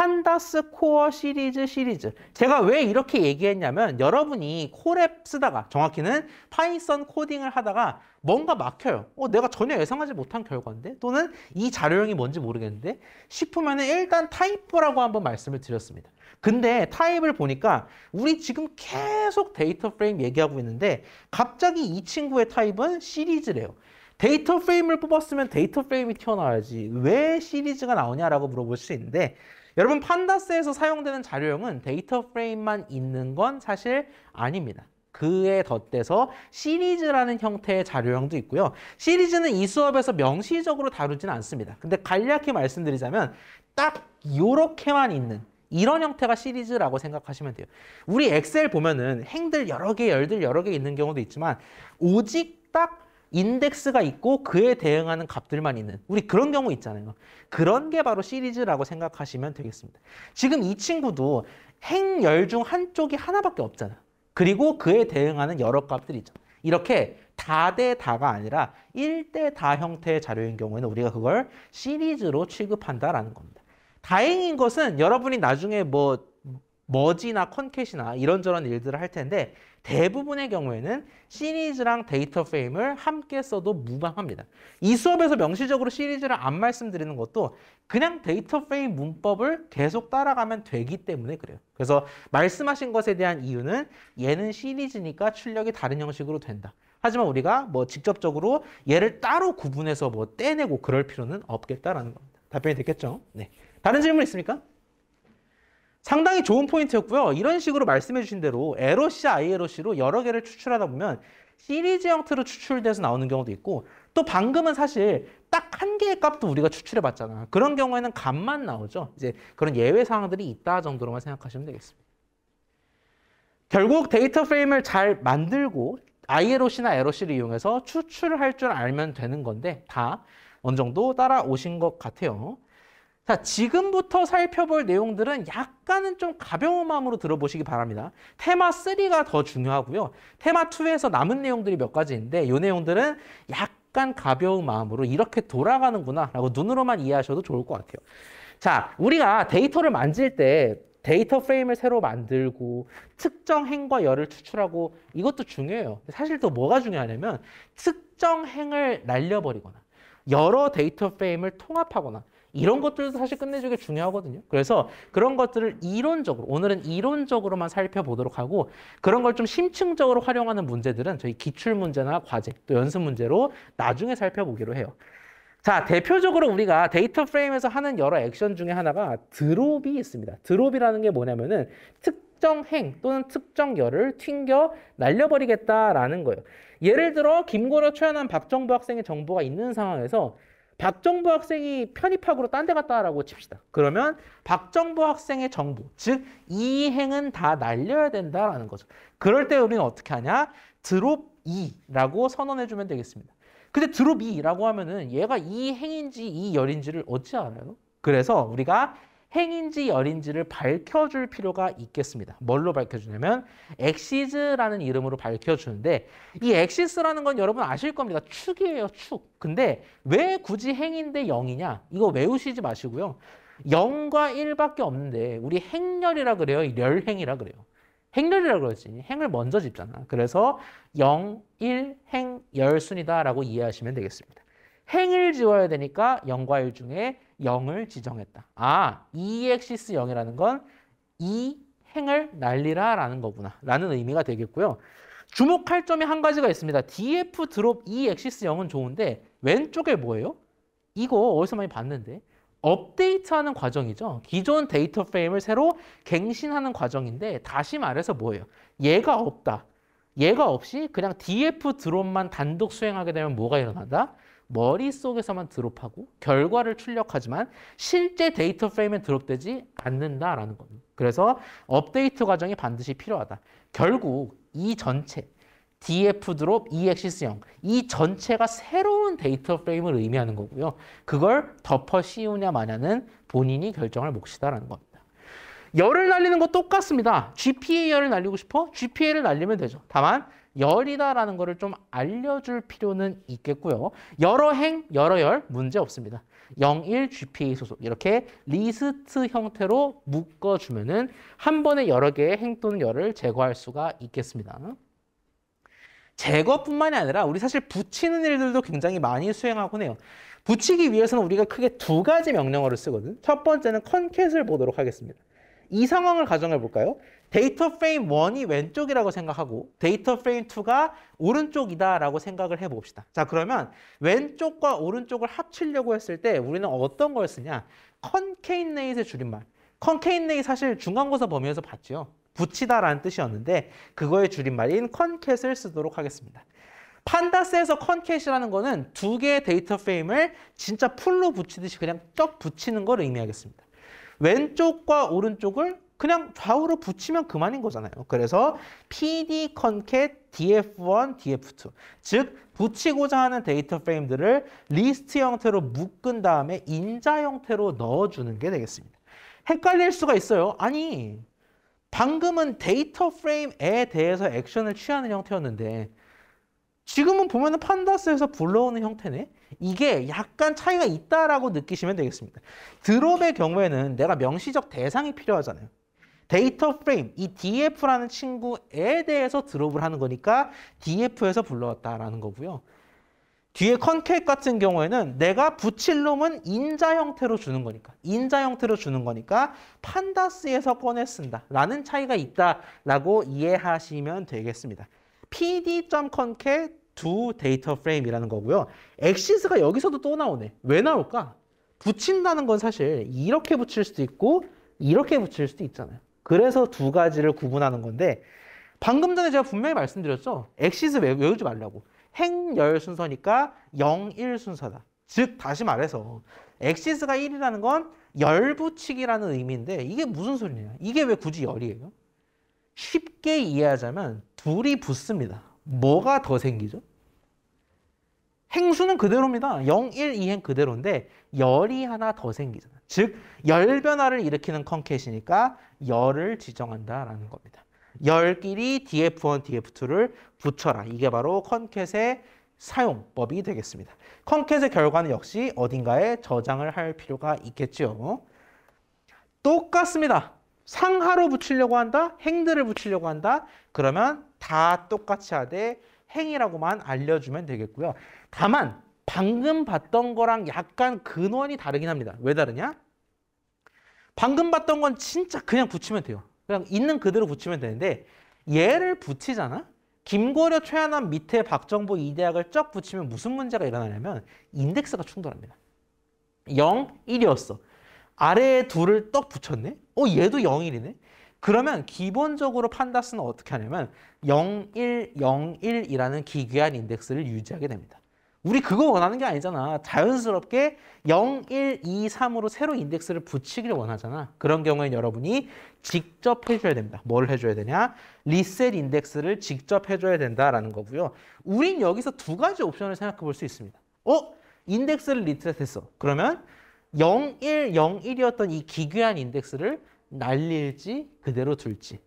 판다스 코어 시리즈. 제가 왜 이렇게 얘기했냐면 여러분이 콜앱 쓰다가 정확히는 파이썬 코딩을 하다가 뭔가 막혀요. 내가 전혀 예상하지 못한 결과인데 또는 이 자료형이 뭔지 모르겠는데 싶으면 일단 타입보라고 한번 말씀을 드렸습니다. 근데 타입을 보니까 우리 지금 계속 데이터 프레임 얘기하고 있는데 갑자기 이 친구의 타입은 시리즈래요. 데이터 프레임을 뽑았으면 데이터 프레임이 튀어나와야지 왜 시리즈가 나오냐라고 물어볼 수 있는데 여러분 판다스에서 사용되는 자료형은 데이터 프레임만 있는 건 사실 아닙니다. 그에 덧대서 시리즈라는 형태의 자료형도 있고요. 시리즈는 이 수업에서 명시적으로 다루지는 않습니다. 근데 간략히 말씀드리자면 딱 이렇게만 있는 이런 형태가 시리즈라고 생각하시면 돼요. 우리 엑셀 보면은 행들 여러 개, 열들 여러 개 있는 경우도 있지만 오직 딱 인덱스가 있고 그에 대응하는 값들만 있는 우리 그런 경우 있잖아요. 그런 게 바로 시리즈라고 생각하시면 되겠습니다. 지금 이 친구도 행열 중 한쪽이 하나밖에 없잖아. 그리고 그에 대응하는 여러 값들이 있죠. 이렇게 다 대 다가 아니라 1대 다 형태의 자료인 경우에는 우리가 그걸 시리즈로 취급한다라는 겁니다. 다행인 것은 여러분이 나중에 머지나 컨캣이나 이런저런 일들을 할 텐데 대부분의 경우에는 시리즈랑 데이터 프레임을 함께 써도 무방합니다. 이 수업에서 명시적으로 시리즈를 안 말씀드리는 것도 그냥 데이터 프레임 문법을 계속 따라가면 되기 때문에 그래요. 그래서 말씀하신 것에 대한 이유는 얘는 시리즈니까 출력이 다른 형식으로 된다. 하지만 우리가 직접적으로 얘를 따로 구분해서 떼내고 그럴 필요는 없겠다라는 겁니다. 답변이 됐겠죠? 네. 다른 질문 있습니까? 상당히 좋은 포인트였고요. 이런 식으로 말씀해 주신 대로 LOC, ILOC로 여러 개를 추출하다 보면 시리즈 형태로 추출돼서 나오는 경우도 있고 또 방금은 사실 딱 한 개의 값도 우리가 추출해 봤잖아. 그런 경우에는 값만 나오죠. 이제 그런 예외 사항들이 있다 정도로만 생각하시면 되겠습니다. 결국 데이터 프레임을 잘 만들고 ILOC나 LOC를 이용해서 추출을 할 줄 알면 되는 건데 다 어느 정도 따라오신 것 같아요. 자, 지금부터 살펴볼 내용들은 약간은 좀 가벼운 마음으로 들어보시기 바랍니다. 테마 3가 더 중요하고요. 테마 2에서 남은 내용들이 몇 가지인데 이 내용들은 약간 가벼운 마음으로 이렇게 돌아가는구나 라고 눈으로만 이해하셔도 좋을 것 같아요. 자, 우리가 데이터를 만질 때 데이터 프레임을 새로 만들고 특정 행과 열을 추출하고 이것도 중요해요. 사실 또 뭐가 중요하냐면 특정 행을 날려버리거나 여러 데이터 프레임을 통합하거나 이런 것들도 사실 끝내주기 중요하거든요. 그래서 그런 것들을 이론적으로, 오늘은 이론적으로만 살펴보도록 하고 그런 걸 좀 심층적으로 활용하는 문제들은 저희 기출문제나 과제, 또 연습 문제로 나중에 살펴보기로 해요. 자, 대표적으로 우리가 데이터 프레임에서 하는 여러 액션 중에 하나가 드롭이 있습니다. 드롭이라는 게 뭐냐면은 특정 행 또는 특정 열을 튕겨 날려버리겠다라는 거예요. 예를 들어 김고려, 최현한, 박정부 학생의 정보가 있는 상황에서 박정부 학생이 편입학으로 딴 데 갔다라고 칩시다. 그러면 박정부 학생의 정보, 즉 이 행은 다 날려야 된다라는 거죠. 그럴 때 우리는 어떻게 하냐? 드롭 2라고 선언해주면 되겠습니다. 근데 드롭 2라고 하면은 얘가 이 행인지 이 열인지를 어찌 알아요? 그래서 우리가 행인지 열인지를 밝혀줄 필요가 있겠습니다. 뭘로 밝혀주냐면 엑시즈라는 이름으로 밝혀주는데 이 엑시스라는 건 여러분 아실 겁니다. 축이에요, 축. 근데 왜 굳이 행인데 0이냐? 이거 외우시지 마시고요. 0과 1밖에 없는데 우리 행열이라 그래요? 렬행이라 그래요? 행렬이라 그러지. 행을 먼저 짚잖아. 그래서 0, 1, 행, 열 순이다라고 이해하시면 되겠습니다. 행을 지워야 되니까 0과 1 중에 0을 지정했다. 아, 이 엑시스 0이라는 건 이 행을 날리라 라는 거구나 라는 의미가 되겠고요. 주목할 점이 한 가지가 있습니다. df 드롭 이 엑시스 0은 좋은데 왼쪽에 뭐예요? 이거 어디서 많이 봤는데 업데이트하는 과정이죠. 기존 데이터 프레임을 새로 갱신하는 과정인데 다시 말해서 뭐예요? 얘가 없다. 얘가 없이 그냥 df 드롭만 단독 수행하게 되면 뭐가 일어난다? 머릿속에서만 드롭하고 결과를 출력하지만 실제 데이터 프레임에 드롭되지 않는다라는 겁니다. 그래서 업데이트 과정이 반드시 필요하다. 결국 이 전체 df 드롭 EXIS 0 이 전체가 새로운 데이터 프레임을 의미하는 거고요. 그걸 덮어 씌우냐 마냐는 본인이 결정할 몫이다라는 겁니다. 열을 날리는 거 똑같습니다. GPA 열을 날리고 싶어? GPA를 날리면 되죠. 다만 열이다라는 거를 좀 알려줄 필요는 있겠고요. 여러 행, 여러 열 문제 없습니다. 01 GPA 소속 이렇게 리스트 형태로 묶어주면은 한 번에 여러 개의 행 또는 열을 제거할 수가 있겠습니다. 제거뿐만이 아니라 우리 사실 붙이는 일들도 굉장히 많이 수행하곤 해요. 붙이기 위해서는 우리가 크게 두 가지 명령어를 쓰거든. 첫 번째는 컨캣을 보도록 하겠습니다. 이 상황을 가정해 볼까요? 데이터 프레임 1이 왼쪽이라고 생각하고 데이터 프레임 2가 오른쪽이다라고 생각을 해봅시다. 자, 그러면 왼쪽과 오른쪽을 합치려고 했을 때 우리는 어떤 걸 쓰냐? 컨케이네이트의 줄임말. 컨케이네이트 사실 중간고사 범위에서 봤죠. 붙이다라는 뜻이었는데 그거의 줄임말인 컨캣을 쓰도록 하겠습니다. 판다스에서 컨캣이라는 거는 두 개의 데이터 프레임을 진짜 풀로 붙이듯이 그냥 쩍 붙이는 걸 의미하겠습니다. 왼쪽과 오른쪽을 그냥 좌우로 붙이면 그만인 거잖아요. 그래서 PD 컨캣 df1, df2 즉 붙이고자 하는 데이터 프레임들을 리스트 형태로 묶은 다음에 인자 형태로 넣어주는 게 되겠습니다. 헷갈릴 수가 있어요. 아니 방금은 데이터 프레임에 대해서 액션을 취하는 형태였는데 지금은 보면은 판다스에서 불러오는 형태네. 이게 약간 차이가 있다라고 느끼시면 되겠습니다. 드롭의 경우에는 내가 명시적 대상이 필요하잖아요. 데이터 프레임, 이 df라는 친구에 대해서 드롭을 하는 거니까 df에서 불러왔다라는 거고요. 뒤에 컨캣 같은 경우에는 내가 붙일 놈은 인자 형태로 주는 거니까 인자 형태로 주는 거니까 판다스에서 꺼내 쓴다라는 차이가 있다라고 이해하시면 되겠습니다. pd.concat to data frame이라는 거고요. 엑시스가 여기서도 또 나오네. 왜 나올까? 붙인다는 건 사실 이렇게 붙일 수도 있고 이렇게 붙일 수도 있잖아요. 그래서 두 가지를 구분하는 건데 방금 전에 제가 분명히 말씀드렸죠. 엑시스 외우지 말라고. 행열 순서니까 0, 1 순서다. 즉 다시 말해서 엑시스가 1이라는 건 열 붙이기라는 의미인데 이게 무슨 소리냐? 이게 왜 굳이 열이에요? 쉽게 이해하자면 둘이 붙습니다. 뭐가 더 생기죠? 행수는 그대로입니다. 0, 1, 2행 그대로인데 열이 하나 더 생기잖아요. 즉 열 변화를 일으키는 컨캣이니까 열을 지정한다라는 겁니다. 열끼리 df1, df2를 붙여라. 이게 바로 컨캣의 사용법이 되겠습니다. 컨캣의 결과는 역시 어딘가에 저장을 할 필요가 있겠죠. 똑같습니다. 상하로 붙이려고 한다? 행들을 붙이려고 한다? 그러면 다 똑같이 하되 행이라고만 알려주면 되겠고요. 다만 방금 봤던 거랑 약간 근원이 다르긴 합니다. 왜 다르냐? 방금 봤던 건 진짜 그냥 붙이면 돼요. 그냥 있는 그대로 붙이면 되는데 얘를 붙이잖아? 김고려 최한암 밑에 박정보 이대학을 쩍 붙이면 무슨 문제가 일어나냐면 인덱스가 충돌합니다. 0, 1이었어. 아래에 둘을 떡 붙였네? 얘도 0, 1이네? 그러면 기본적으로 판다스는 어떻게 하냐면 0, 1, 0, 1이라는 기괴한 인덱스를 유지하게 됩니다. 우리 그거 원하는 게 아니잖아. 자연스럽게 0, 1, 2, 3으로 새로 인덱스를 붙이기를 원하잖아. 그런 경우엔 여러분이 직접 해줘야 됩니다. 뭘 해줘야 되냐? 리셋 인덱스를 직접 해줘야 된다라는 거고요. 우린 여기서 두 가지 옵션을 생각해 볼 수 있습니다. 인덱스를 리셋했어. 그러면 0, 1, 0, 1이었던 이 기괴한 인덱스를 날릴지 그대로 둘지.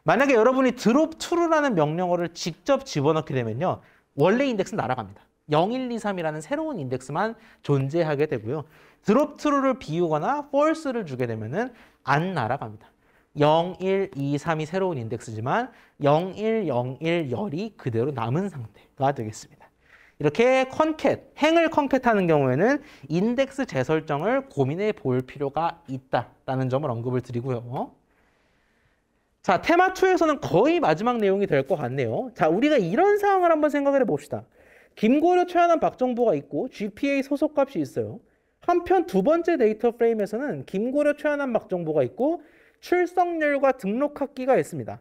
만약에 여러분이 drop true라는 명령어를 직접 집어넣게 되면요. 원래 인덱스는 날아갑니다. 0, 1, 2, 3이라는 새로운 인덱스만 존재하게 되고요. drop true를 비우거나 false를 주게 되면은 안 날아갑니다. 0, 1, 2, 3이 새로운 인덱스지만 0, 1, 0, 1, 열이 그대로 남은 상태가 되겠습니다. 이렇게 컨캣, 행을 컨캣하는 경우에는 인덱스 재설정을 고민해 볼 필요가 있다라는 점을 언급을 드리고요. 자, 테마 2에서는 거의 마지막 내용이 될 것 같네요. 자, 우리가 이런 상황을 한번 생각을 해봅시다. 김고려 최한암 박정보가 있고 GPA 소속값이 있어요. 한편 두 번째 데이터 프레임에서는 김고려 최한암 박정보가 있고 출석열과 등록학기가 있습니다.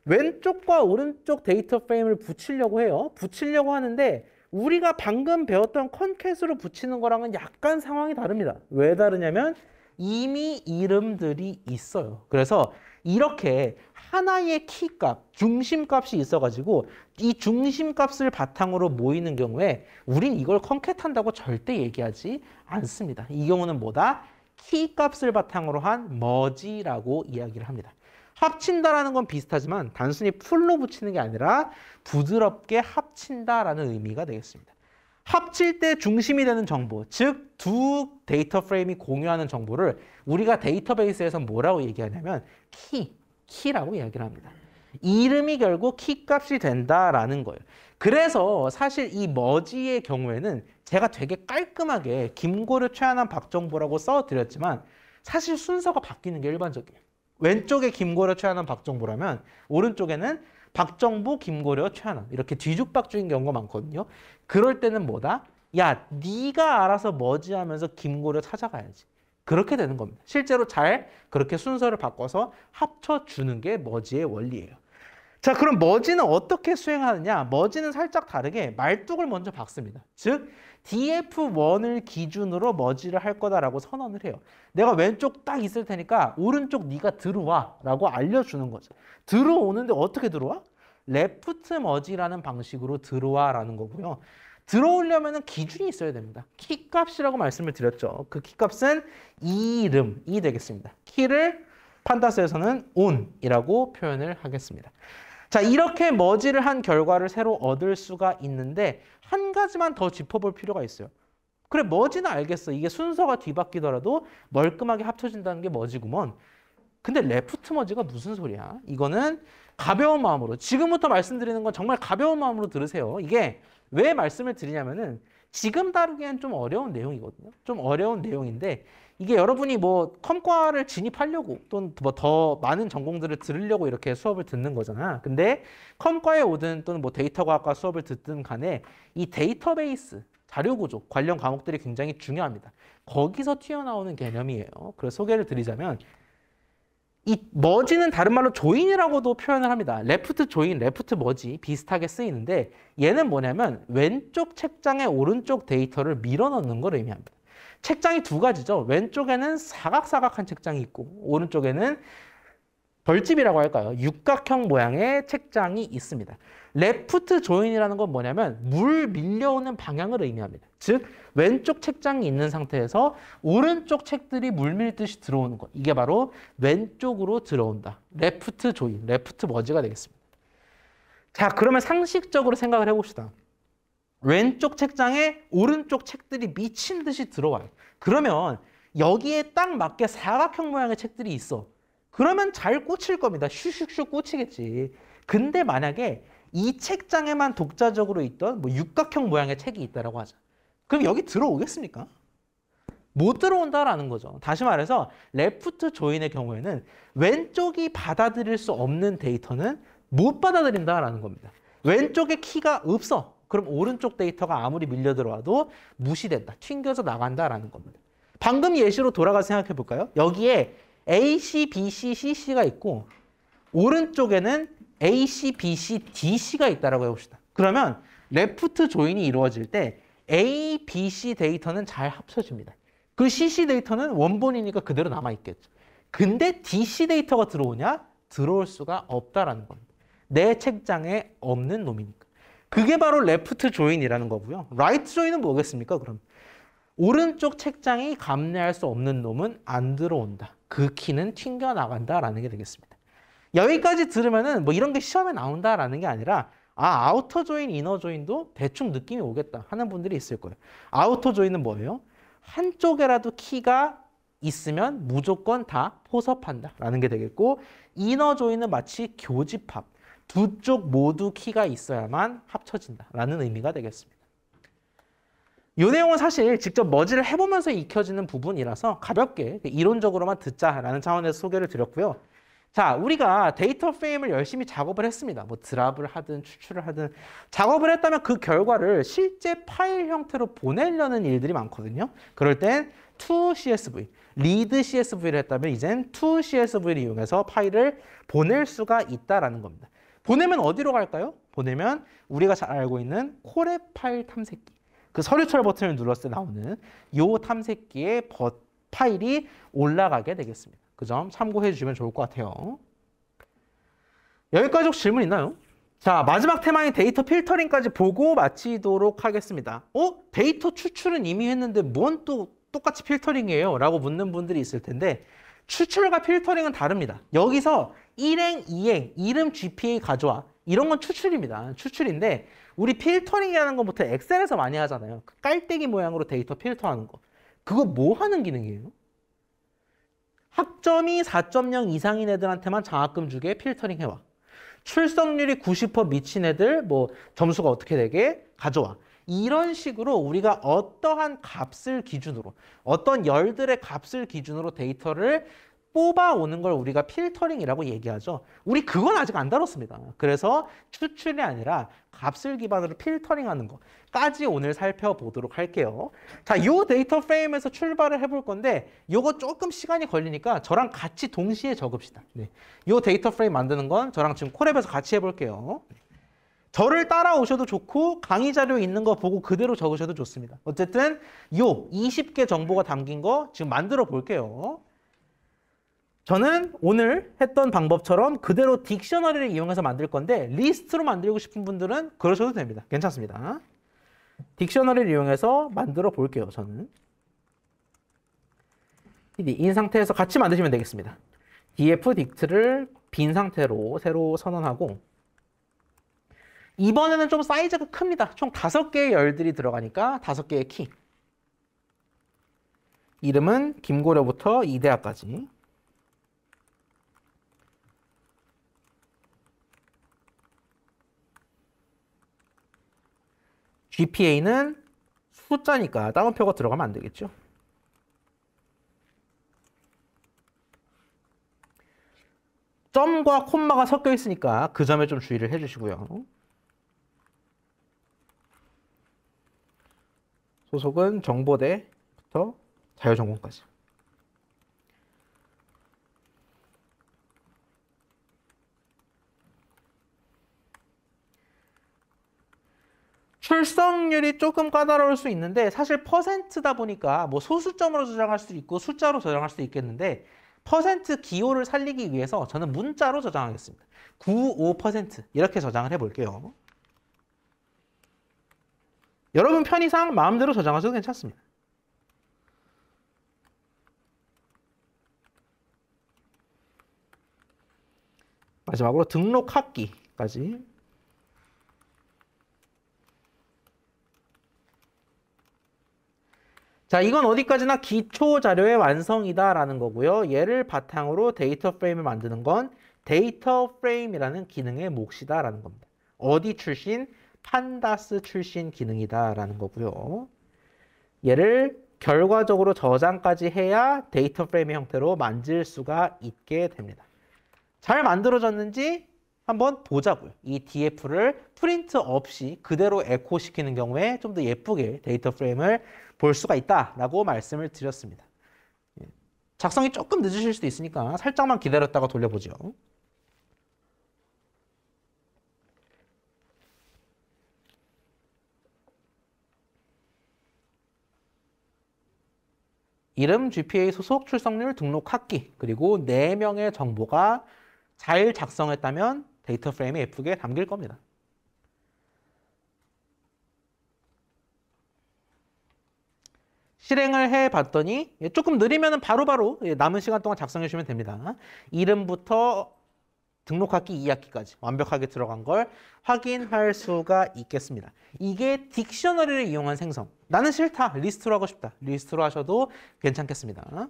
왼쪽과 오른쪽 데이터 프레임을 붙이려고 해요. 붙이려고 하는데 우리가 방금 배웠던 컨캣으로 붙이는 거랑은 약간 상황이 다릅니다. 왜 다르냐면 이미 이름들이 있어요. 그래서 이렇게 하나의 키값, 중심값이 있어가지고 이 중심값을 바탕으로 모이는 경우에 우린 이걸 컨캣한다고 절대 얘기하지 않습니다. 이 경우는 뭐다? 키값을 바탕으로 한 머지라고 이야기를 합니다. 합친다라는 건 비슷하지만 단순히 풀로 붙이는 게 아니라 부드럽게 합친다라는 의미가 되겠습니다. 합칠 때 중심이 되는 정보, 즉 두 데이터 프레임이 공유하는 정보를 우리가 데이터베이스에서 뭐라고 얘기하냐면 키라고 이야기를 합니다. 이름이 결국 키 값이 된다라는 거예요. 그래서 사실 이 머지의 경우에는 제가 되게 깔끔하게 김고를 최한한 박정보라고 써드렸지만 사실 순서가 바뀌는 게 일반적이에요. 왼쪽에 김고려 최한한 박정보라면 오른쪽에는 박정보, 김고려, 최한한 이렇게 뒤죽박죽인 경우가 많거든요. 그럴 때는 뭐다? 야, 네가 알아서 머지하면서 김고려 찾아가야지. 그렇게 되는 겁니다. 실제로 잘 그렇게 순서를 바꿔서 합쳐주는 게 머지의 원리예요. 자, 그럼 머지는 어떻게 수행하느냐? 머지는 살짝 다르게 말뚝을 먼저 박습니다. 즉, df1을 기준으로 머지를 할 거다라고 선언을 해요. 내가 왼쪽 딱 있을 테니까 오른쪽 네가 들어와 라고 알려주는 거죠. 들어오는데 어떻게 들어와? 레프트 머지라는 방식으로 들어와라는 거고요. 들어오려면 기준이 있어야 됩니다. 키값이라고 말씀을 드렸죠. 그 키값은 이름이 되겠습니다. 키를 판다스에서는 on이라고 표현을 하겠습니다. 자, 이렇게 머지를 한 결과를 새로 얻을 수가 있는데 한 가지만 더 짚어볼 필요가 있어요. 그래, 머지는 알겠어. 이게 순서가 뒤바뀌더라도 멀끔하게 합쳐진다는 게 머지구먼. 근데 레프트 머지가 무슨 소리야? 이거는 가벼운 마음으로, 지금부터 말씀드리는 건 정말 가벼운 마음으로 들으세요. 이게 왜 말씀을 드리냐면은 지금 다루기엔 좀 어려운 내용이거든요. 좀 어려운 내용인데 이게 여러분이 뭐 컴과를 진입하려고 또는 뭐 더 많은 전공들을 들으려고 이렇게 수업을 듣는 거잖아. 근데 컴과에 오든 또는 뭐 데이터과학과 수업을 듣든 간에 이 데이터베이스, 자료구조 관련 과목들이 굉장히 중요합니다. 거기서 튀어나오는 개념이에요. 그래서 소개를 드리자면 이 머지는 다른 말로 조인이라고도 표현을 합니다. 레프트 조인, 레프트 머지 비슷하게 쓰이는데 얘는 뭐냐면 왼쪽 책장에 오른쪽 데이터를 밀어넣는 걸 의미합니다. 책장이 두 가지죠. 왼쪽에는 사각사각한 책장이 있고 오른쪽에는 벌집이라고 할까요? 육각형 모양의 책장이 있습니다. 레프트 조인이라는 건 뭐냐면 물 밀려오는 방향을 의미합니다. 즉 왼쪽 책장이 있는 상태에서 오른쪽 책들이 물 밀듯이 들어오는 것. 이게 바로 왼쪽으로 들어온다. 레프트 조인, 레프트 머지가 되겠습니다. 자, 그러면 상식적으로 생각을 해봅시다. 왼쪽 책장에 오른쪽 책들이 미친 듯이 들어와요. 그러면 여기에 딱 맞게 사각형 모양의 책들이 있어. 그러면 잘 꽂힐 겁니다. 슉슉슉 꽂히겠지. 근데 만약에 이 책장에만 독자적으로 있던 뭐 육각형 모양의 책이 있다라고 하자. 그럼 여기 들어오겠습니까? 못 들어온다라는 거죠. 다시 말해서 레프트 조인의 경우에는 왼쪽이 받아들일 수 없는 데이터는 못 받아들인다라는 겁니다. 왼쪽에 키가 없어. 그럼 오른쪽 데이터가 아무리 밀려 들어와도 무시된다. 튕겨져 나간다라는 겁니다. 방금 예시로 돌아가서 생각해 볼까요? 여기에 AC, BC, CC가 있고 오른쪽에는 AC, BC, DC가 있다라고 해봅시다. 그러면 레프트 조인이 이루어질 때 A, BC 데이터는 잘 합쳐집니다. 그 CC 데이터는 원본이니까 그대로 남아있겠죠. 근데 DC 데이터가 들어오냐? 들어올 수가 없다라는 겁니다. 내 책장에 없는 놈이니까. 그게 바로 레프트 조인이라는 거고요. 라이트 조인은 뭐겠습니까? 그럼 오른쪽 책장이 감내할 수 없는 놈은 안 들어온다. 그 키는 튕겨나간다라는 게 되겠습니다. 여기까지 들으면은 뭐 이런 게 시험에 나온다라는 게 아니라 아우터 조인, 이너 조인도 대충 느낌이 오겠다 하는 분들이 있을 거예요. 아우터 조인은 뭐예요? 한쪽에라도 키가 있으면 무조건 다 포섭한다라는 게 되겠고 이너 조인은 마치 교집합. 두 쪽 모두 키가 있어야만 합쳐진다라는 의미가 되겠습니다. 이 내용은 사실 직접 머지를 해보면서 익혀지는 부분이라서 가볍게 이론적으로만 듣자라는 차원에서 소개를 드렸고요. 자, 우리가 데이터 프레임을 열심히 작업을 했습니다. 뭐 드랍을 하든 추출을 하든 작업을 했다면 그 결과를 실제 파일 형태로 보내려는 일들이 많거든요. 그럴 땐 to.csv, read CSV를 했다면 이젠 to.csv를 이용해서 파일을 보낼 수가 있다라는 겁니다. 보내면 어디로 갈까요? 보내면 우리가 잘 알고 있는 콜의 파일 탐색기. 그 서류철 버튼을 눌렀을 때 나오는 이 탐색기에 파일이 올라가게 되겠습니다. 그 점 참고해 주시면 좋을 것 같아요. 여기까지 혹시 질문 있나요? 자, 마지막 테마인 데이터 필터링까지 보고 마치도록 하겠습니다. 데이터 추출은 이미 했는데 뭔 또 똑같이 필터링이에요? 라고 묻는 분들이 있을 텐데 추출과 필터링은 다릅니다. 여기서 1행, 2행, 이름 GPA 가져와. 이런 건 추출입니다. 추출인데 우리 필터링이라는 건 보통 엑셀에서 많이 하잖아요. 깔때기 모양으로 데이터 필터하는 거. 그거 뭐 하는 기능이에요? 학점이 4.0 이상인 애들한테만 장학금 주게 필터링 해와. 출석률이 90% 미친 애들 뭐 점수가 어떻게 되게 가져와. 이런 식으로 우리가 어떠한 값을 기준으로 어떤 열들의 값을 기준으로 데이터를 뽑아오는 걸 우리가 필터링이라고 얘기하죠. 우리 그건 아직 안 다뤘습니다. 그래서 추출이 아니라 값을 기반으로 필터링하는 거까지 오늘 살펴보도록 할게요. 자, 이 데이터 프레임에서 출발을 해볼 건데 이거 조금 시간이 걸리니까 저랑 같이 동시에 적읍시다. 네. 이 데이터 프레임 만드는 건 저랑 지금 콜앱에서 같이 해볼게요. 저를 따라오셔도 좋고 강의 자료에 있는 거 보고 그대로 적으셔도 좋습니다. 어쨌든 요 20개 정보가 담긴 거 지금 만들어 볼게요. 저는 오늘 했던 방법처럼 그대로 딕셔너리를 이용해서 만들 건데 리스트로 만들고 싶은 분들은 그러셔도 됩니다. 괜찮습니다. 딕셔너리를 이용해서 만들어 볼게요. 저는 인 상태에서 같이 만드시면 되겠습니다. df 딕트를 빈 상태로 새로 선언하고 이번에는 좀 사이즈가 큽니다. 총 5개의 열들이 들어가니까 5개의 키. 이름은 김고려부터 이대학까지. GPA는 숫자니까 따옴표가 들어가면 안 되겠죠. 점과 콤마가 섞여 있으니까 그 점에 좀 주의를 해주시고요. 소속은 정보대부터 자유전공까지. 출석률이 조금 까다로울 수 있는데 사실 퍼센트다 보니까 뭐 소수점으로 저장할 수도 있고 숫자로 저장할 수도 있겠는데 퍼센트 기호를 살리기 위해서 저는 문자로 저장하겠습니다. 95% 이렇게 저장을 해볼게요. 여러분 편의상 마음대로 저장하셔도 괜찮습니다. 마지막으로 등록학기까지. 자, 이건 어디까지나 기초 자료의 완성이다라는 거고요. 얘를 바탕으로 데이터 프레임을 만드는 건 데이터 프레임이라는 기능의 몫이다라는 겁니다. 어디 출신? 판다스 출신 기능이다라는 거고요. 얘를 결과적으로 저장까지 해야 데이터 프레임의 형태로 만질 수가 있게 됩니다. 잘 만들어졌는지 한번 보자고요. 이 DF를 프린트 없이 그대로 에코시키는 경우에 좀 더 예쁘게 데이터 프레임을 볼 수가 있다라고 말씀을 드렸습니다. 작성이 조금 늦으실 수도 있으니까 살짝만 기다렸다가 돌려보죠. 이름, GPA 소속, 출석률, 등록 학기, 그리고 4명의 정보가 잘 작성했다면 데이터 프레임에 예쁘게 담길 겁니다. 실행을 해봤더니 조금 느리면 바로바로 남은 시간 동안 작성해 주시면 됩니다. 이름부터 등록학기 2학기까지 완벽하게 들어간 걸 확인할 수가 있겠습니다. 이게 딕셔너리를 이용한 생성. 나는 싫다. 리스트로 하고 싶다. 리스트로 하셔도 괜찮겠습니다.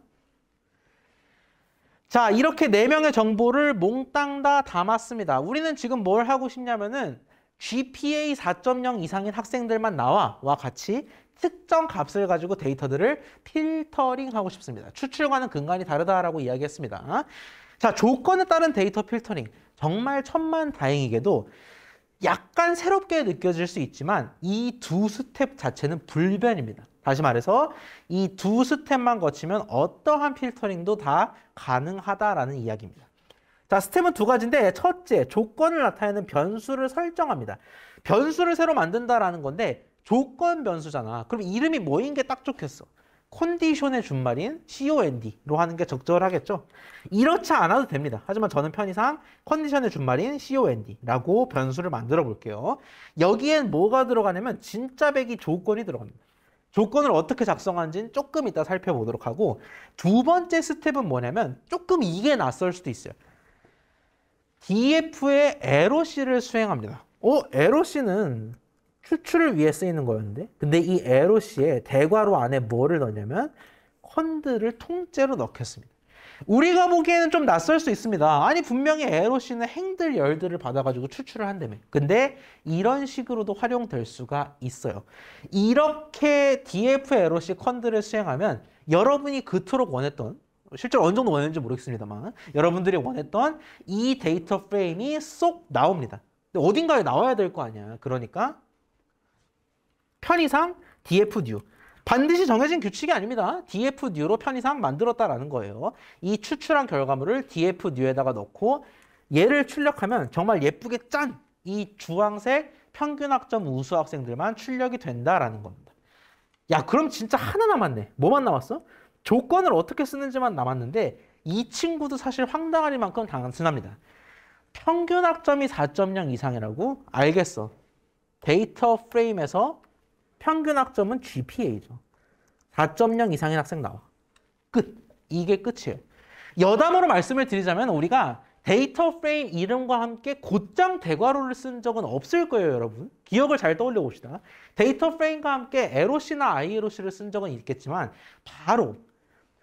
자, 이렇게 4명의 정보를 몽땅 다 담았습니다. 우리는 지금 뭘 하고 싶냐면은 GPA 4.0 이상인 학생들만 나와와 같이 특정 값을 가지고 데이터들을 필터링하고 싶습니다. 추출과는 근간이 다르다라고 이야기했습니다. 자, 조건에 따른 데이터 필터링. 정말 천만다행이게도 약간 새롭게 느껴질 수 있지만 이 두 스텝 자체는 불변입니다. 다시 말해서 이 두 스텝만 거치면 어떠한 필터링도 다 가능하다라는 이야기입니다. 자, 스텝은 2가지인데 첫째, 조건을 나타내는 변수를 설정합니다. 변수를 새로 만든다라는 건데 조건 변수잖아. 그럼 이름이 뭐인 게 딱 좋겠어? 컨디션의 준말인 COND로 하는 게 적절하겠죠? 이렇지 않아도 됩니다. 하지만 저는 편의상 컨디션의 준말인 COND라고 변수를 만들어 볼게요. 여기엔 뭐가 들어가냐면 진짜 배기 조건이 들어갑니다. 조건을 어떻게 작성하는지는 조금 이따 살펴보도록 하고 2번째 스텝은 뭐냐면 조금 이게 낯설 수도 있어요. DF의 LOC를 수행합니다. LOC는 추출을 위해 쓰이는 거였는데 근데 이 LOC에 대괄호 안에 뭐를 넣냐면 콘드를 통째로 넣겠습니다. 우리가 보기에는 좀 낯설 수 있습니다. 아니 분명히 LOC는 행들 열들을 받아가지고 추출을 한다며. 근데 이런 식으로도 활용될 수가 있어요. 이렇게 DF LOC 콘드를 수행하면 여러분이 그토록 원했던 실제로 어느 정도 원했는지 모르겠습니다만 여러분들이 원했던 이 데이터 프레임이 쏙 나옵니다. 근데 어딘가에 나와야 될 거 아니야. 그러니까 편의상 df new. 반드시 정해진 규칙이 아닙니다. df new로 편의상 만들었다라는 거예요. 이 추출한 결과물을 df new에다가 넣고 얘를 출력하면 정말 예쁘게 짠! 이 주황색 평균학점 우수 학생들만 출력이 된다라는 겁니다. 야, 그럼 진짜 하나 남았네. 뭐만 남았어? 조건을 어떻게 쓰는지만 남았는데 이 친구도 사실 황당할 만큼 단순합니다. 평균학점이 4.0 이상이라고? 알겠어. 데이터 프레임에서 평균학점은 GPA죠. 4.0 이상인 학생 나와. 끝. 이게 끝이에요. 여담으로 말씀을 드리자면 우리가 데이터 프레임 이름과 함께 곧장 대괄호를 쓴 적은 없을 거예요, 여러분. 기억을 잘 떠올려 봅시다. 데이터 프레임과 함께 LOC나 ILOC를 쓴 적은 있겠지만 바로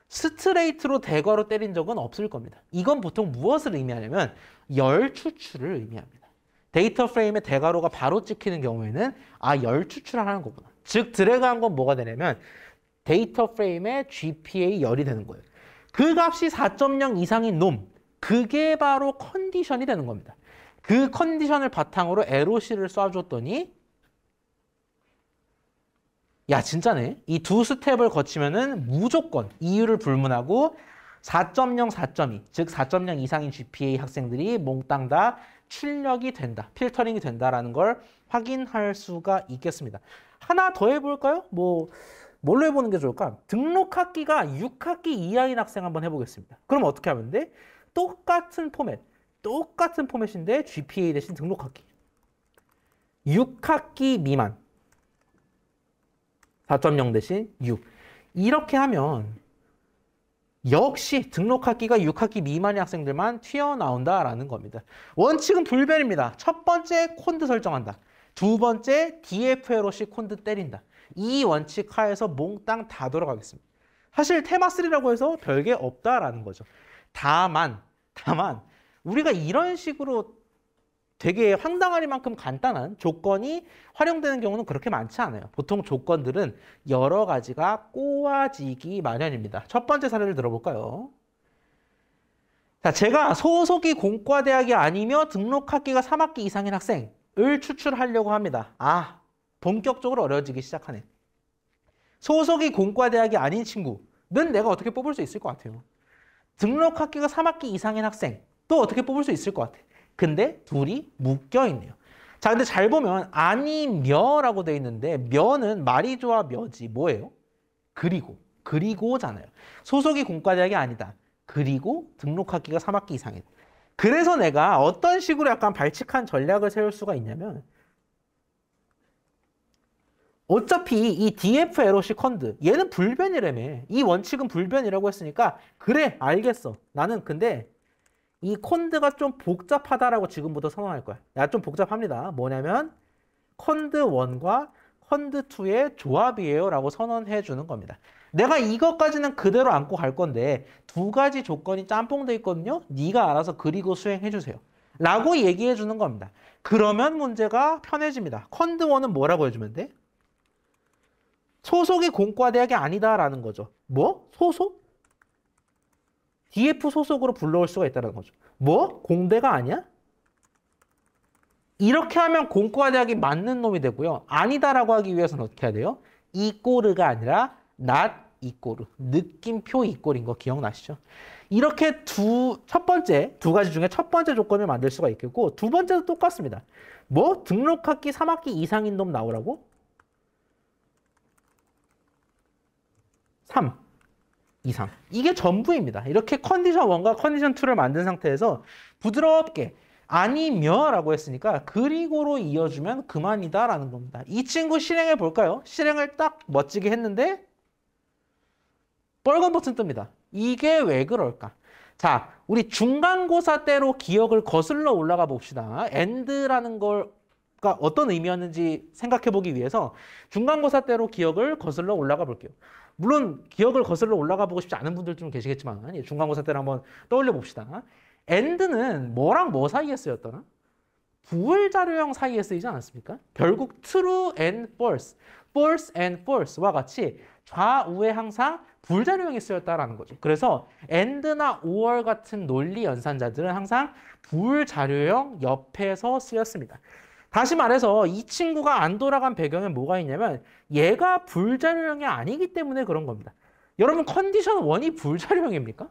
스트레이트로 대괄호 때린 적은 없을 겁니다. 이건 보통 무엇을 의미하냐면 열 추출을 의미합니다. 데이터 프레임에 대괄호가 바로 찍히는 경우에는 열 추출을 하는 거구나. 즉 드래그한 건 뭐가 되냐면 데이터 프레임의 GPA 열이 되는 거예요. 그 값이 4.0 이상인 놈, 그게 바로 컨디션이 되는 겁니다. 그 컨디션을 바탕으로 LOC를 쏴줬더니 야 진짜네. 이 두 스텝을 거치면은 무조건 이유를 불문하고 4.0, 4.2, 즉 4.0 이상인 GPA 학생들이 몽땅 다 출력이 된다, 필터링이 된다라는 걸 확인할 수가 있겠습니다. 하나 더 해볼까요? 뭘로 해보는 게 좋을까? 등록학기가 6학기 이하인 학생 한번 해보겠습니다. 그럼 어떻게 하면 돼? 똑같은 포맷인데 GPA 대신 등록학기. 6학기 미만. 4.0 대신 6. 이렇게 하면 역시 등록학기가 6학기 미만의 학생들만 튀어나온다라는 겁니다. 원칙은 불변입니다. 첫 번째 콘드 설정한다. 두 번째 DFLOC 콘드 때린다. 이 원칙 하에서 몽땅 다 돌아가겠습니다. 사실 테마3라고 해서 별게 없다라는 거죠. 다만 우리가 이런 식으로 되게 황당하리만큼 간단한 조건이 활용되는 경우는 그렇게 많지 않아요. 보통 조건들은 여러 가지가 꼬아지기 마련입니다. 첫 번째 사례를 들어볼까요? 자, 제가 소속이 공과대학이 아니며 등록학기가 3학기 이상인 학생을 추출하려고 합니다. 본격적으로 어려워지기 시작하네. 소속이 공과대학이 아닌 친구는 내가 어떻게 뽑을 수 있을 것 같아요. 등록학기가 3학기 이상인 학생 또 어떻게 뽑을 수 있을 것 같아. 근데 둘이 묶여있네요. 자, 근데 잘 보면 아니며라고 돼 있는데 며는 말이 좋아 며지 뭐예요? 그리고잖아요. 소속이 공과대학이 아니다. 그리고 등록학기가 3학기 이상이다. 그래서 내가 어떤 식으로 약간 발칙한 전략을 세울 수가 있냐면 어차피 이 DFLOC 콘드 얘는 불변이라며. 이 원칙은 불변이라고 했으니까 그래 알겠어. 나는 근데 이 콘드가 좀 복잡하다라고 지금부터 선언할 거야. 야, 좀 복잡합니다. 뭐냐면 콘드 1과 콘드 2의 조합이에요 라고 선언해 주는 겁니다. 내가 이것까지는 그대로 안고 갈 건데 두 가지 조건이 짬뽕돼 있거든요. 네가 알아서 그리고 수행해 주세요 라고 얘기해 주는 겁니다. 그러면 문제가 편해집니다. 콘드 1은 뭐라고 해주면 돼? 소속이 공과대학이 아니다라는 거죠. 뭐? 소속? DF 소속으로 불러올 수가 있다는 거죠. 뭐? 공대가 아니야? 이렇게 하면 공과대학이 맞는 놈이 되고요. 아니다라고 하기 위해서는 어떻게 해야 돼요? 이꼬르가 아니라 not 이꼬르. 느낌표 이꼬르인 거 기억나시죠? 이렇게 두 가지 중에 첫 번째 조건을 만들 수가 있겠고 두 번째도 똑같습니다. 뭐? 등록학기 3학기 이상인 놈 나오라고? 3 이상. 이게 전부입니다. 이렇게 컨디션 1과 컨디션 2를 만든 상태에서 부드럽게 아니며라고 했으니까 그리고로 이어주면 그만이다라는 겁니다. 이 친구 실행해 볼까요? 실행을 딱 멋지게 했는데 빨간 버튼 뜹니다. 이게 왜 그럴까? 자, 우리 중간고사 때로 기억을 거슬러 올라가 봅시다. AND라는 걸 어떤 의미였는지 생각해보기 위해서 중간고사 때로 기억을 거슬러 올라가 볼게요. 물론 기억을 거슬러 올라가 보고 싶지 않은 분들 좀 계시겠지만 중간고사 때를 한번 떠올려 봅시다. and는 뭐랑 뭐 사이에 쓰였더라? 부월자료형 사이에 쓰이지 않았습니까? 결국 true and false, false and false와 같이 좌우에 항상 불자료형이 쓰였다라는 거죠. 그래서 and나 or 같은 논리 연산자들은 항상 불자료형 옆에서 쓰였습니다. 다시 말해서 이 친구가 안 돌아간 배경에 뭐가 있냐면 얘가 불자료형이 아니기 때문에 그런 겁니다. 여러분 컨디션 1이 불자료형입니까?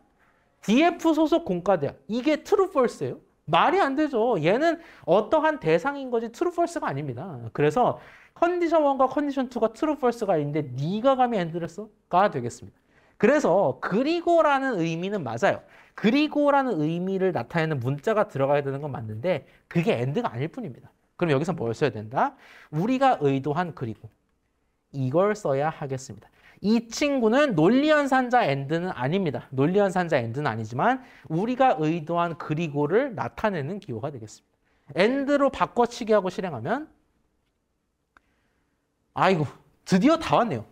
DF 소속 공과대학 이게 true, false예요? 말이 안 되죠. 얘는 어떠한 대상인 거지 true, false가 아닙니다. 그래서 컨디션 1과 컨디션 2가 true, false가 있는데 네가 감히 and를 써? 가 되겠습니다. 그래서 그리고라는 의미는 맞아요. 그리고라는 의미를 나타내는 문자가 들어가야 되는 건 맞는데 그게 and가 아닐 뿐입니다. 그럼 여기서 뭘 써야 된다? 우리가 의도한 그리고 이걸 써야 하겠습니다. 이 친구는 논리연산자 and는 아닙니다. 논리연산자 and는 아니지만 우리가 의도한 그리고를 나타내는 기호가 되겠습니다. and로 바꿔치기 하고 실행하면 아이고 드디어 다 왔네요.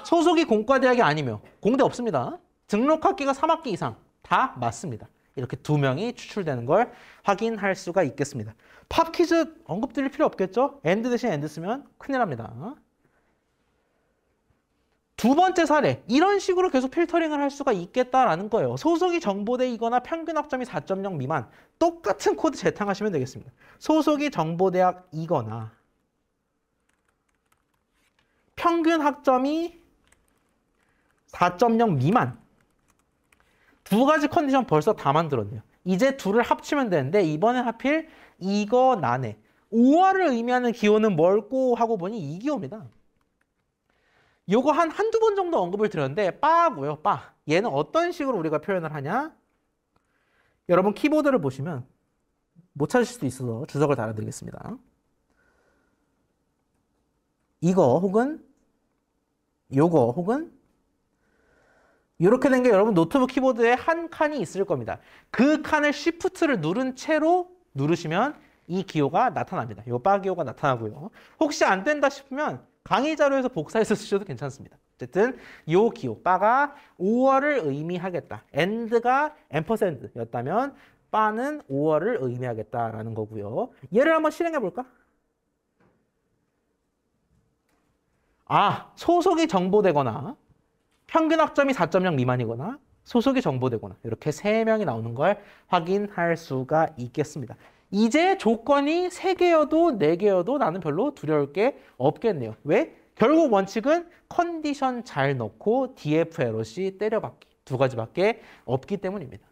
소속이 공과대학이 아니며 공대 없습니다. 등록학기가 3학기 이상 다 맞습니다. 이렇게 2명이 추출되는 걸 확인할 수가 있겠습니다. 팝 퀴즈 언급드릴 필요 없겠죠? and 대신 and 쓰면 큰일 납니다. 두 번째 사례, 이런 식으로 계속 필터링을 할 수가 있겠다라는 거예요. 소속이 정보대이거나 평균 학점이 4.0 미만 똑같은 코드 재탕하시면 되겠습니다. 소속이 정보대학이거나 평균 학점이 4.0 미만 두 가지 컨디션 벌써 다 만들었네요. 이제 둘을 합치면 되는데 이번엔 하필 이거 나네. 5화를 의미하는 기호는 뭘고 하고 보니 이 기호입니다. 요거 한두 번 정도 언급을 드렸는데 빠고요. 빠. 얘는 어떤 식으로 우리가 표현을 하냐? 여러분 키보드를 보시면 못 찾으실 수도 있어서 주석을 달아드리겠습니다. 이거 혹은 요거 혹은 이렇게 된 게 여러분 노트북 키보드에 한 칸이 있을 겁니다. 그 칸을 Shift를 누른 채로 누르시면 이 기호가 나타납니다. 요 빠 기호가 나타나고요. 혹시 안 된다 싶으면 강의 자료에서 복사해서 쓰셔도 괜찮습니다. 어쨌든 요 기호 빠가 5월을 의미하겠다. and가 &였다면 빠는 5월을 의미하겠다라는 거고요. 얘를 한번 실행해 볼까? 소속이 정보되거나 평균 학점이 4.0 미만이거나 소속이 정보되거나 이렇게 3명이 나오는 걸 확인할 수가 있겠습니다. 이제 조건이 3개여도 4개여도 나는 별로 두려울 게 없겠네요. 왜? 결국 원칙은 컨디션 잘 넣고 DF LOC 때려박기 두 가지밖에 없기 때문입니다.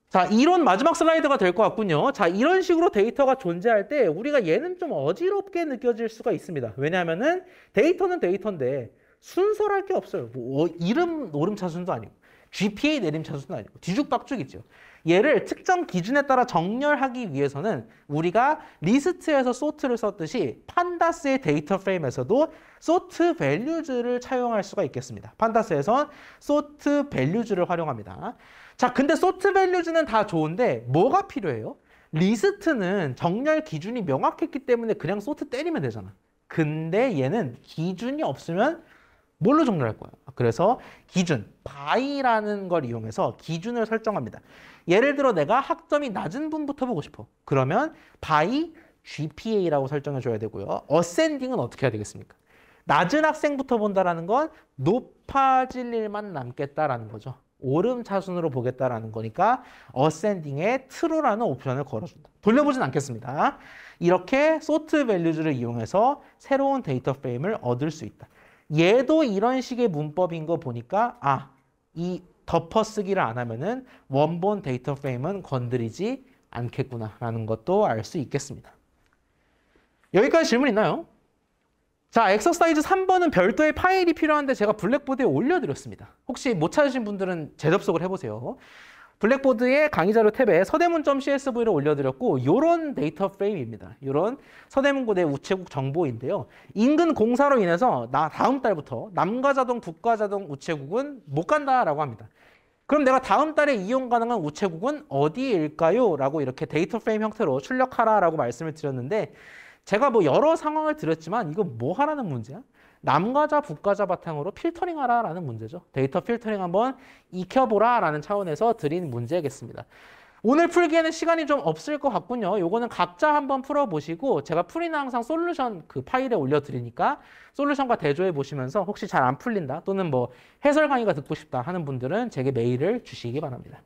자, 이론 마지막 슬라이드가 될 것 같군요. 자, 이런 식으로 데이터가 존재할 때 우리가 얘는 좀 어지럽게 느껴질 수가 있습니다. 왜냐하면은 데이터는 데이터인데 순서랄 게 없어요. 뭐 이름 오름차순도 아니고 GPA 내림차순도 아니고 뒤죽박죽이죠. 얘를 특정 기준에 따라 정렬하기 위해서는 우리가 리스트에서 sort를 썼듯이 판다스의 데이터 프레임에서도 sort values를 차용할 수가 있겠습니다. 판다스에선 sort values를 활용합니다. 자, 근데 sort values는 다 좋은데 뭐가 필요해요? 리스트는 정렬 기준이 명확했기 때문에 그냥 sort 때리면 되잖아. 근데 얘는 기준이 없으면 뭘로 정렬할 거야? 그래서 기준, by라는 걸 이용해서 기준을 설정합니다. 예를 들어 내가 학점이 낮은 분부터 보고 싶어. 그러면 by GPA라고 설정해 줘야 되고요. ascending은 어떻게 해야 되겠습니까? 낮은 학생부터 본다라는 건 높아질 일만 남겠다라는 거죠. 오름차순으로 보겠다라는 거니까 ascending에 true라는 옵션을 걸어준다. 돌려보진 않겠습니다. 이렇게 sort values를 이용해서 새로운 데이터 프레임을 얻을 수 있다. 얘도 이런 식의 문법인 거 보니까 이 덮어쓰기를 안 하면은 원본 데이터 프레임은 건드리지 않겠구나라는 것도 알 수 있겠습니다. 여기까지 질문 있나요? 자, 엑서사이즈 3번은 별도의 파일이 필요한데 제가 블랙보드에 올려드렸습니다. 혹시 못 찾으신 분들은 재접속을 해보세요. 블랙보드의 강의자료 탭에 서대문.csv를 올려드렸고 이런 데이터 프레임입니다. 이런 서대문고대 우체국 정보인데요. 인근 공사로 인해서 다음 달부터 남가자동, 북가자동 우체국은 못 간다라고 합니다. 그럼 내가 다음 달에 이용 가능한 우체국은 어디일까요? 라고 이렇게 데이터 프레임 형태로 출력하라라고 말씀을 드렸는데 제가 뭐 여러 상황을 드렸지만 이거 뭐 하라는 문제야? 남과자, 북과자 바탕으로 필터링 하라라는 문제죠. 데이터 필터링 한번 익혀보라라는 차원에서 드린 문제겠습니다. 오늘 풀기에는 시간이 좀 없을 것 같군요. 요거는 각자 한번 풀어보시고 제가 풀이는 항상 솔루션 그 파일에 올려드리니까 솔루션과 대조해 보시면서 혹시 잘 안 풀린다 또는 뭐 해설 강의가 듣고 싶다 하는 분들은 제게 메일을 주시기 바랍니다.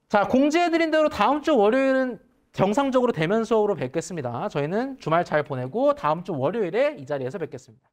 자, 공지해드린 대로 다음 주 월요일은 정상적으로 대면 수업으로 뵙겠습니다. 저희는 주말 잘 보내고 다음 주 월요일에 이 자리에서 뵙겠습니다.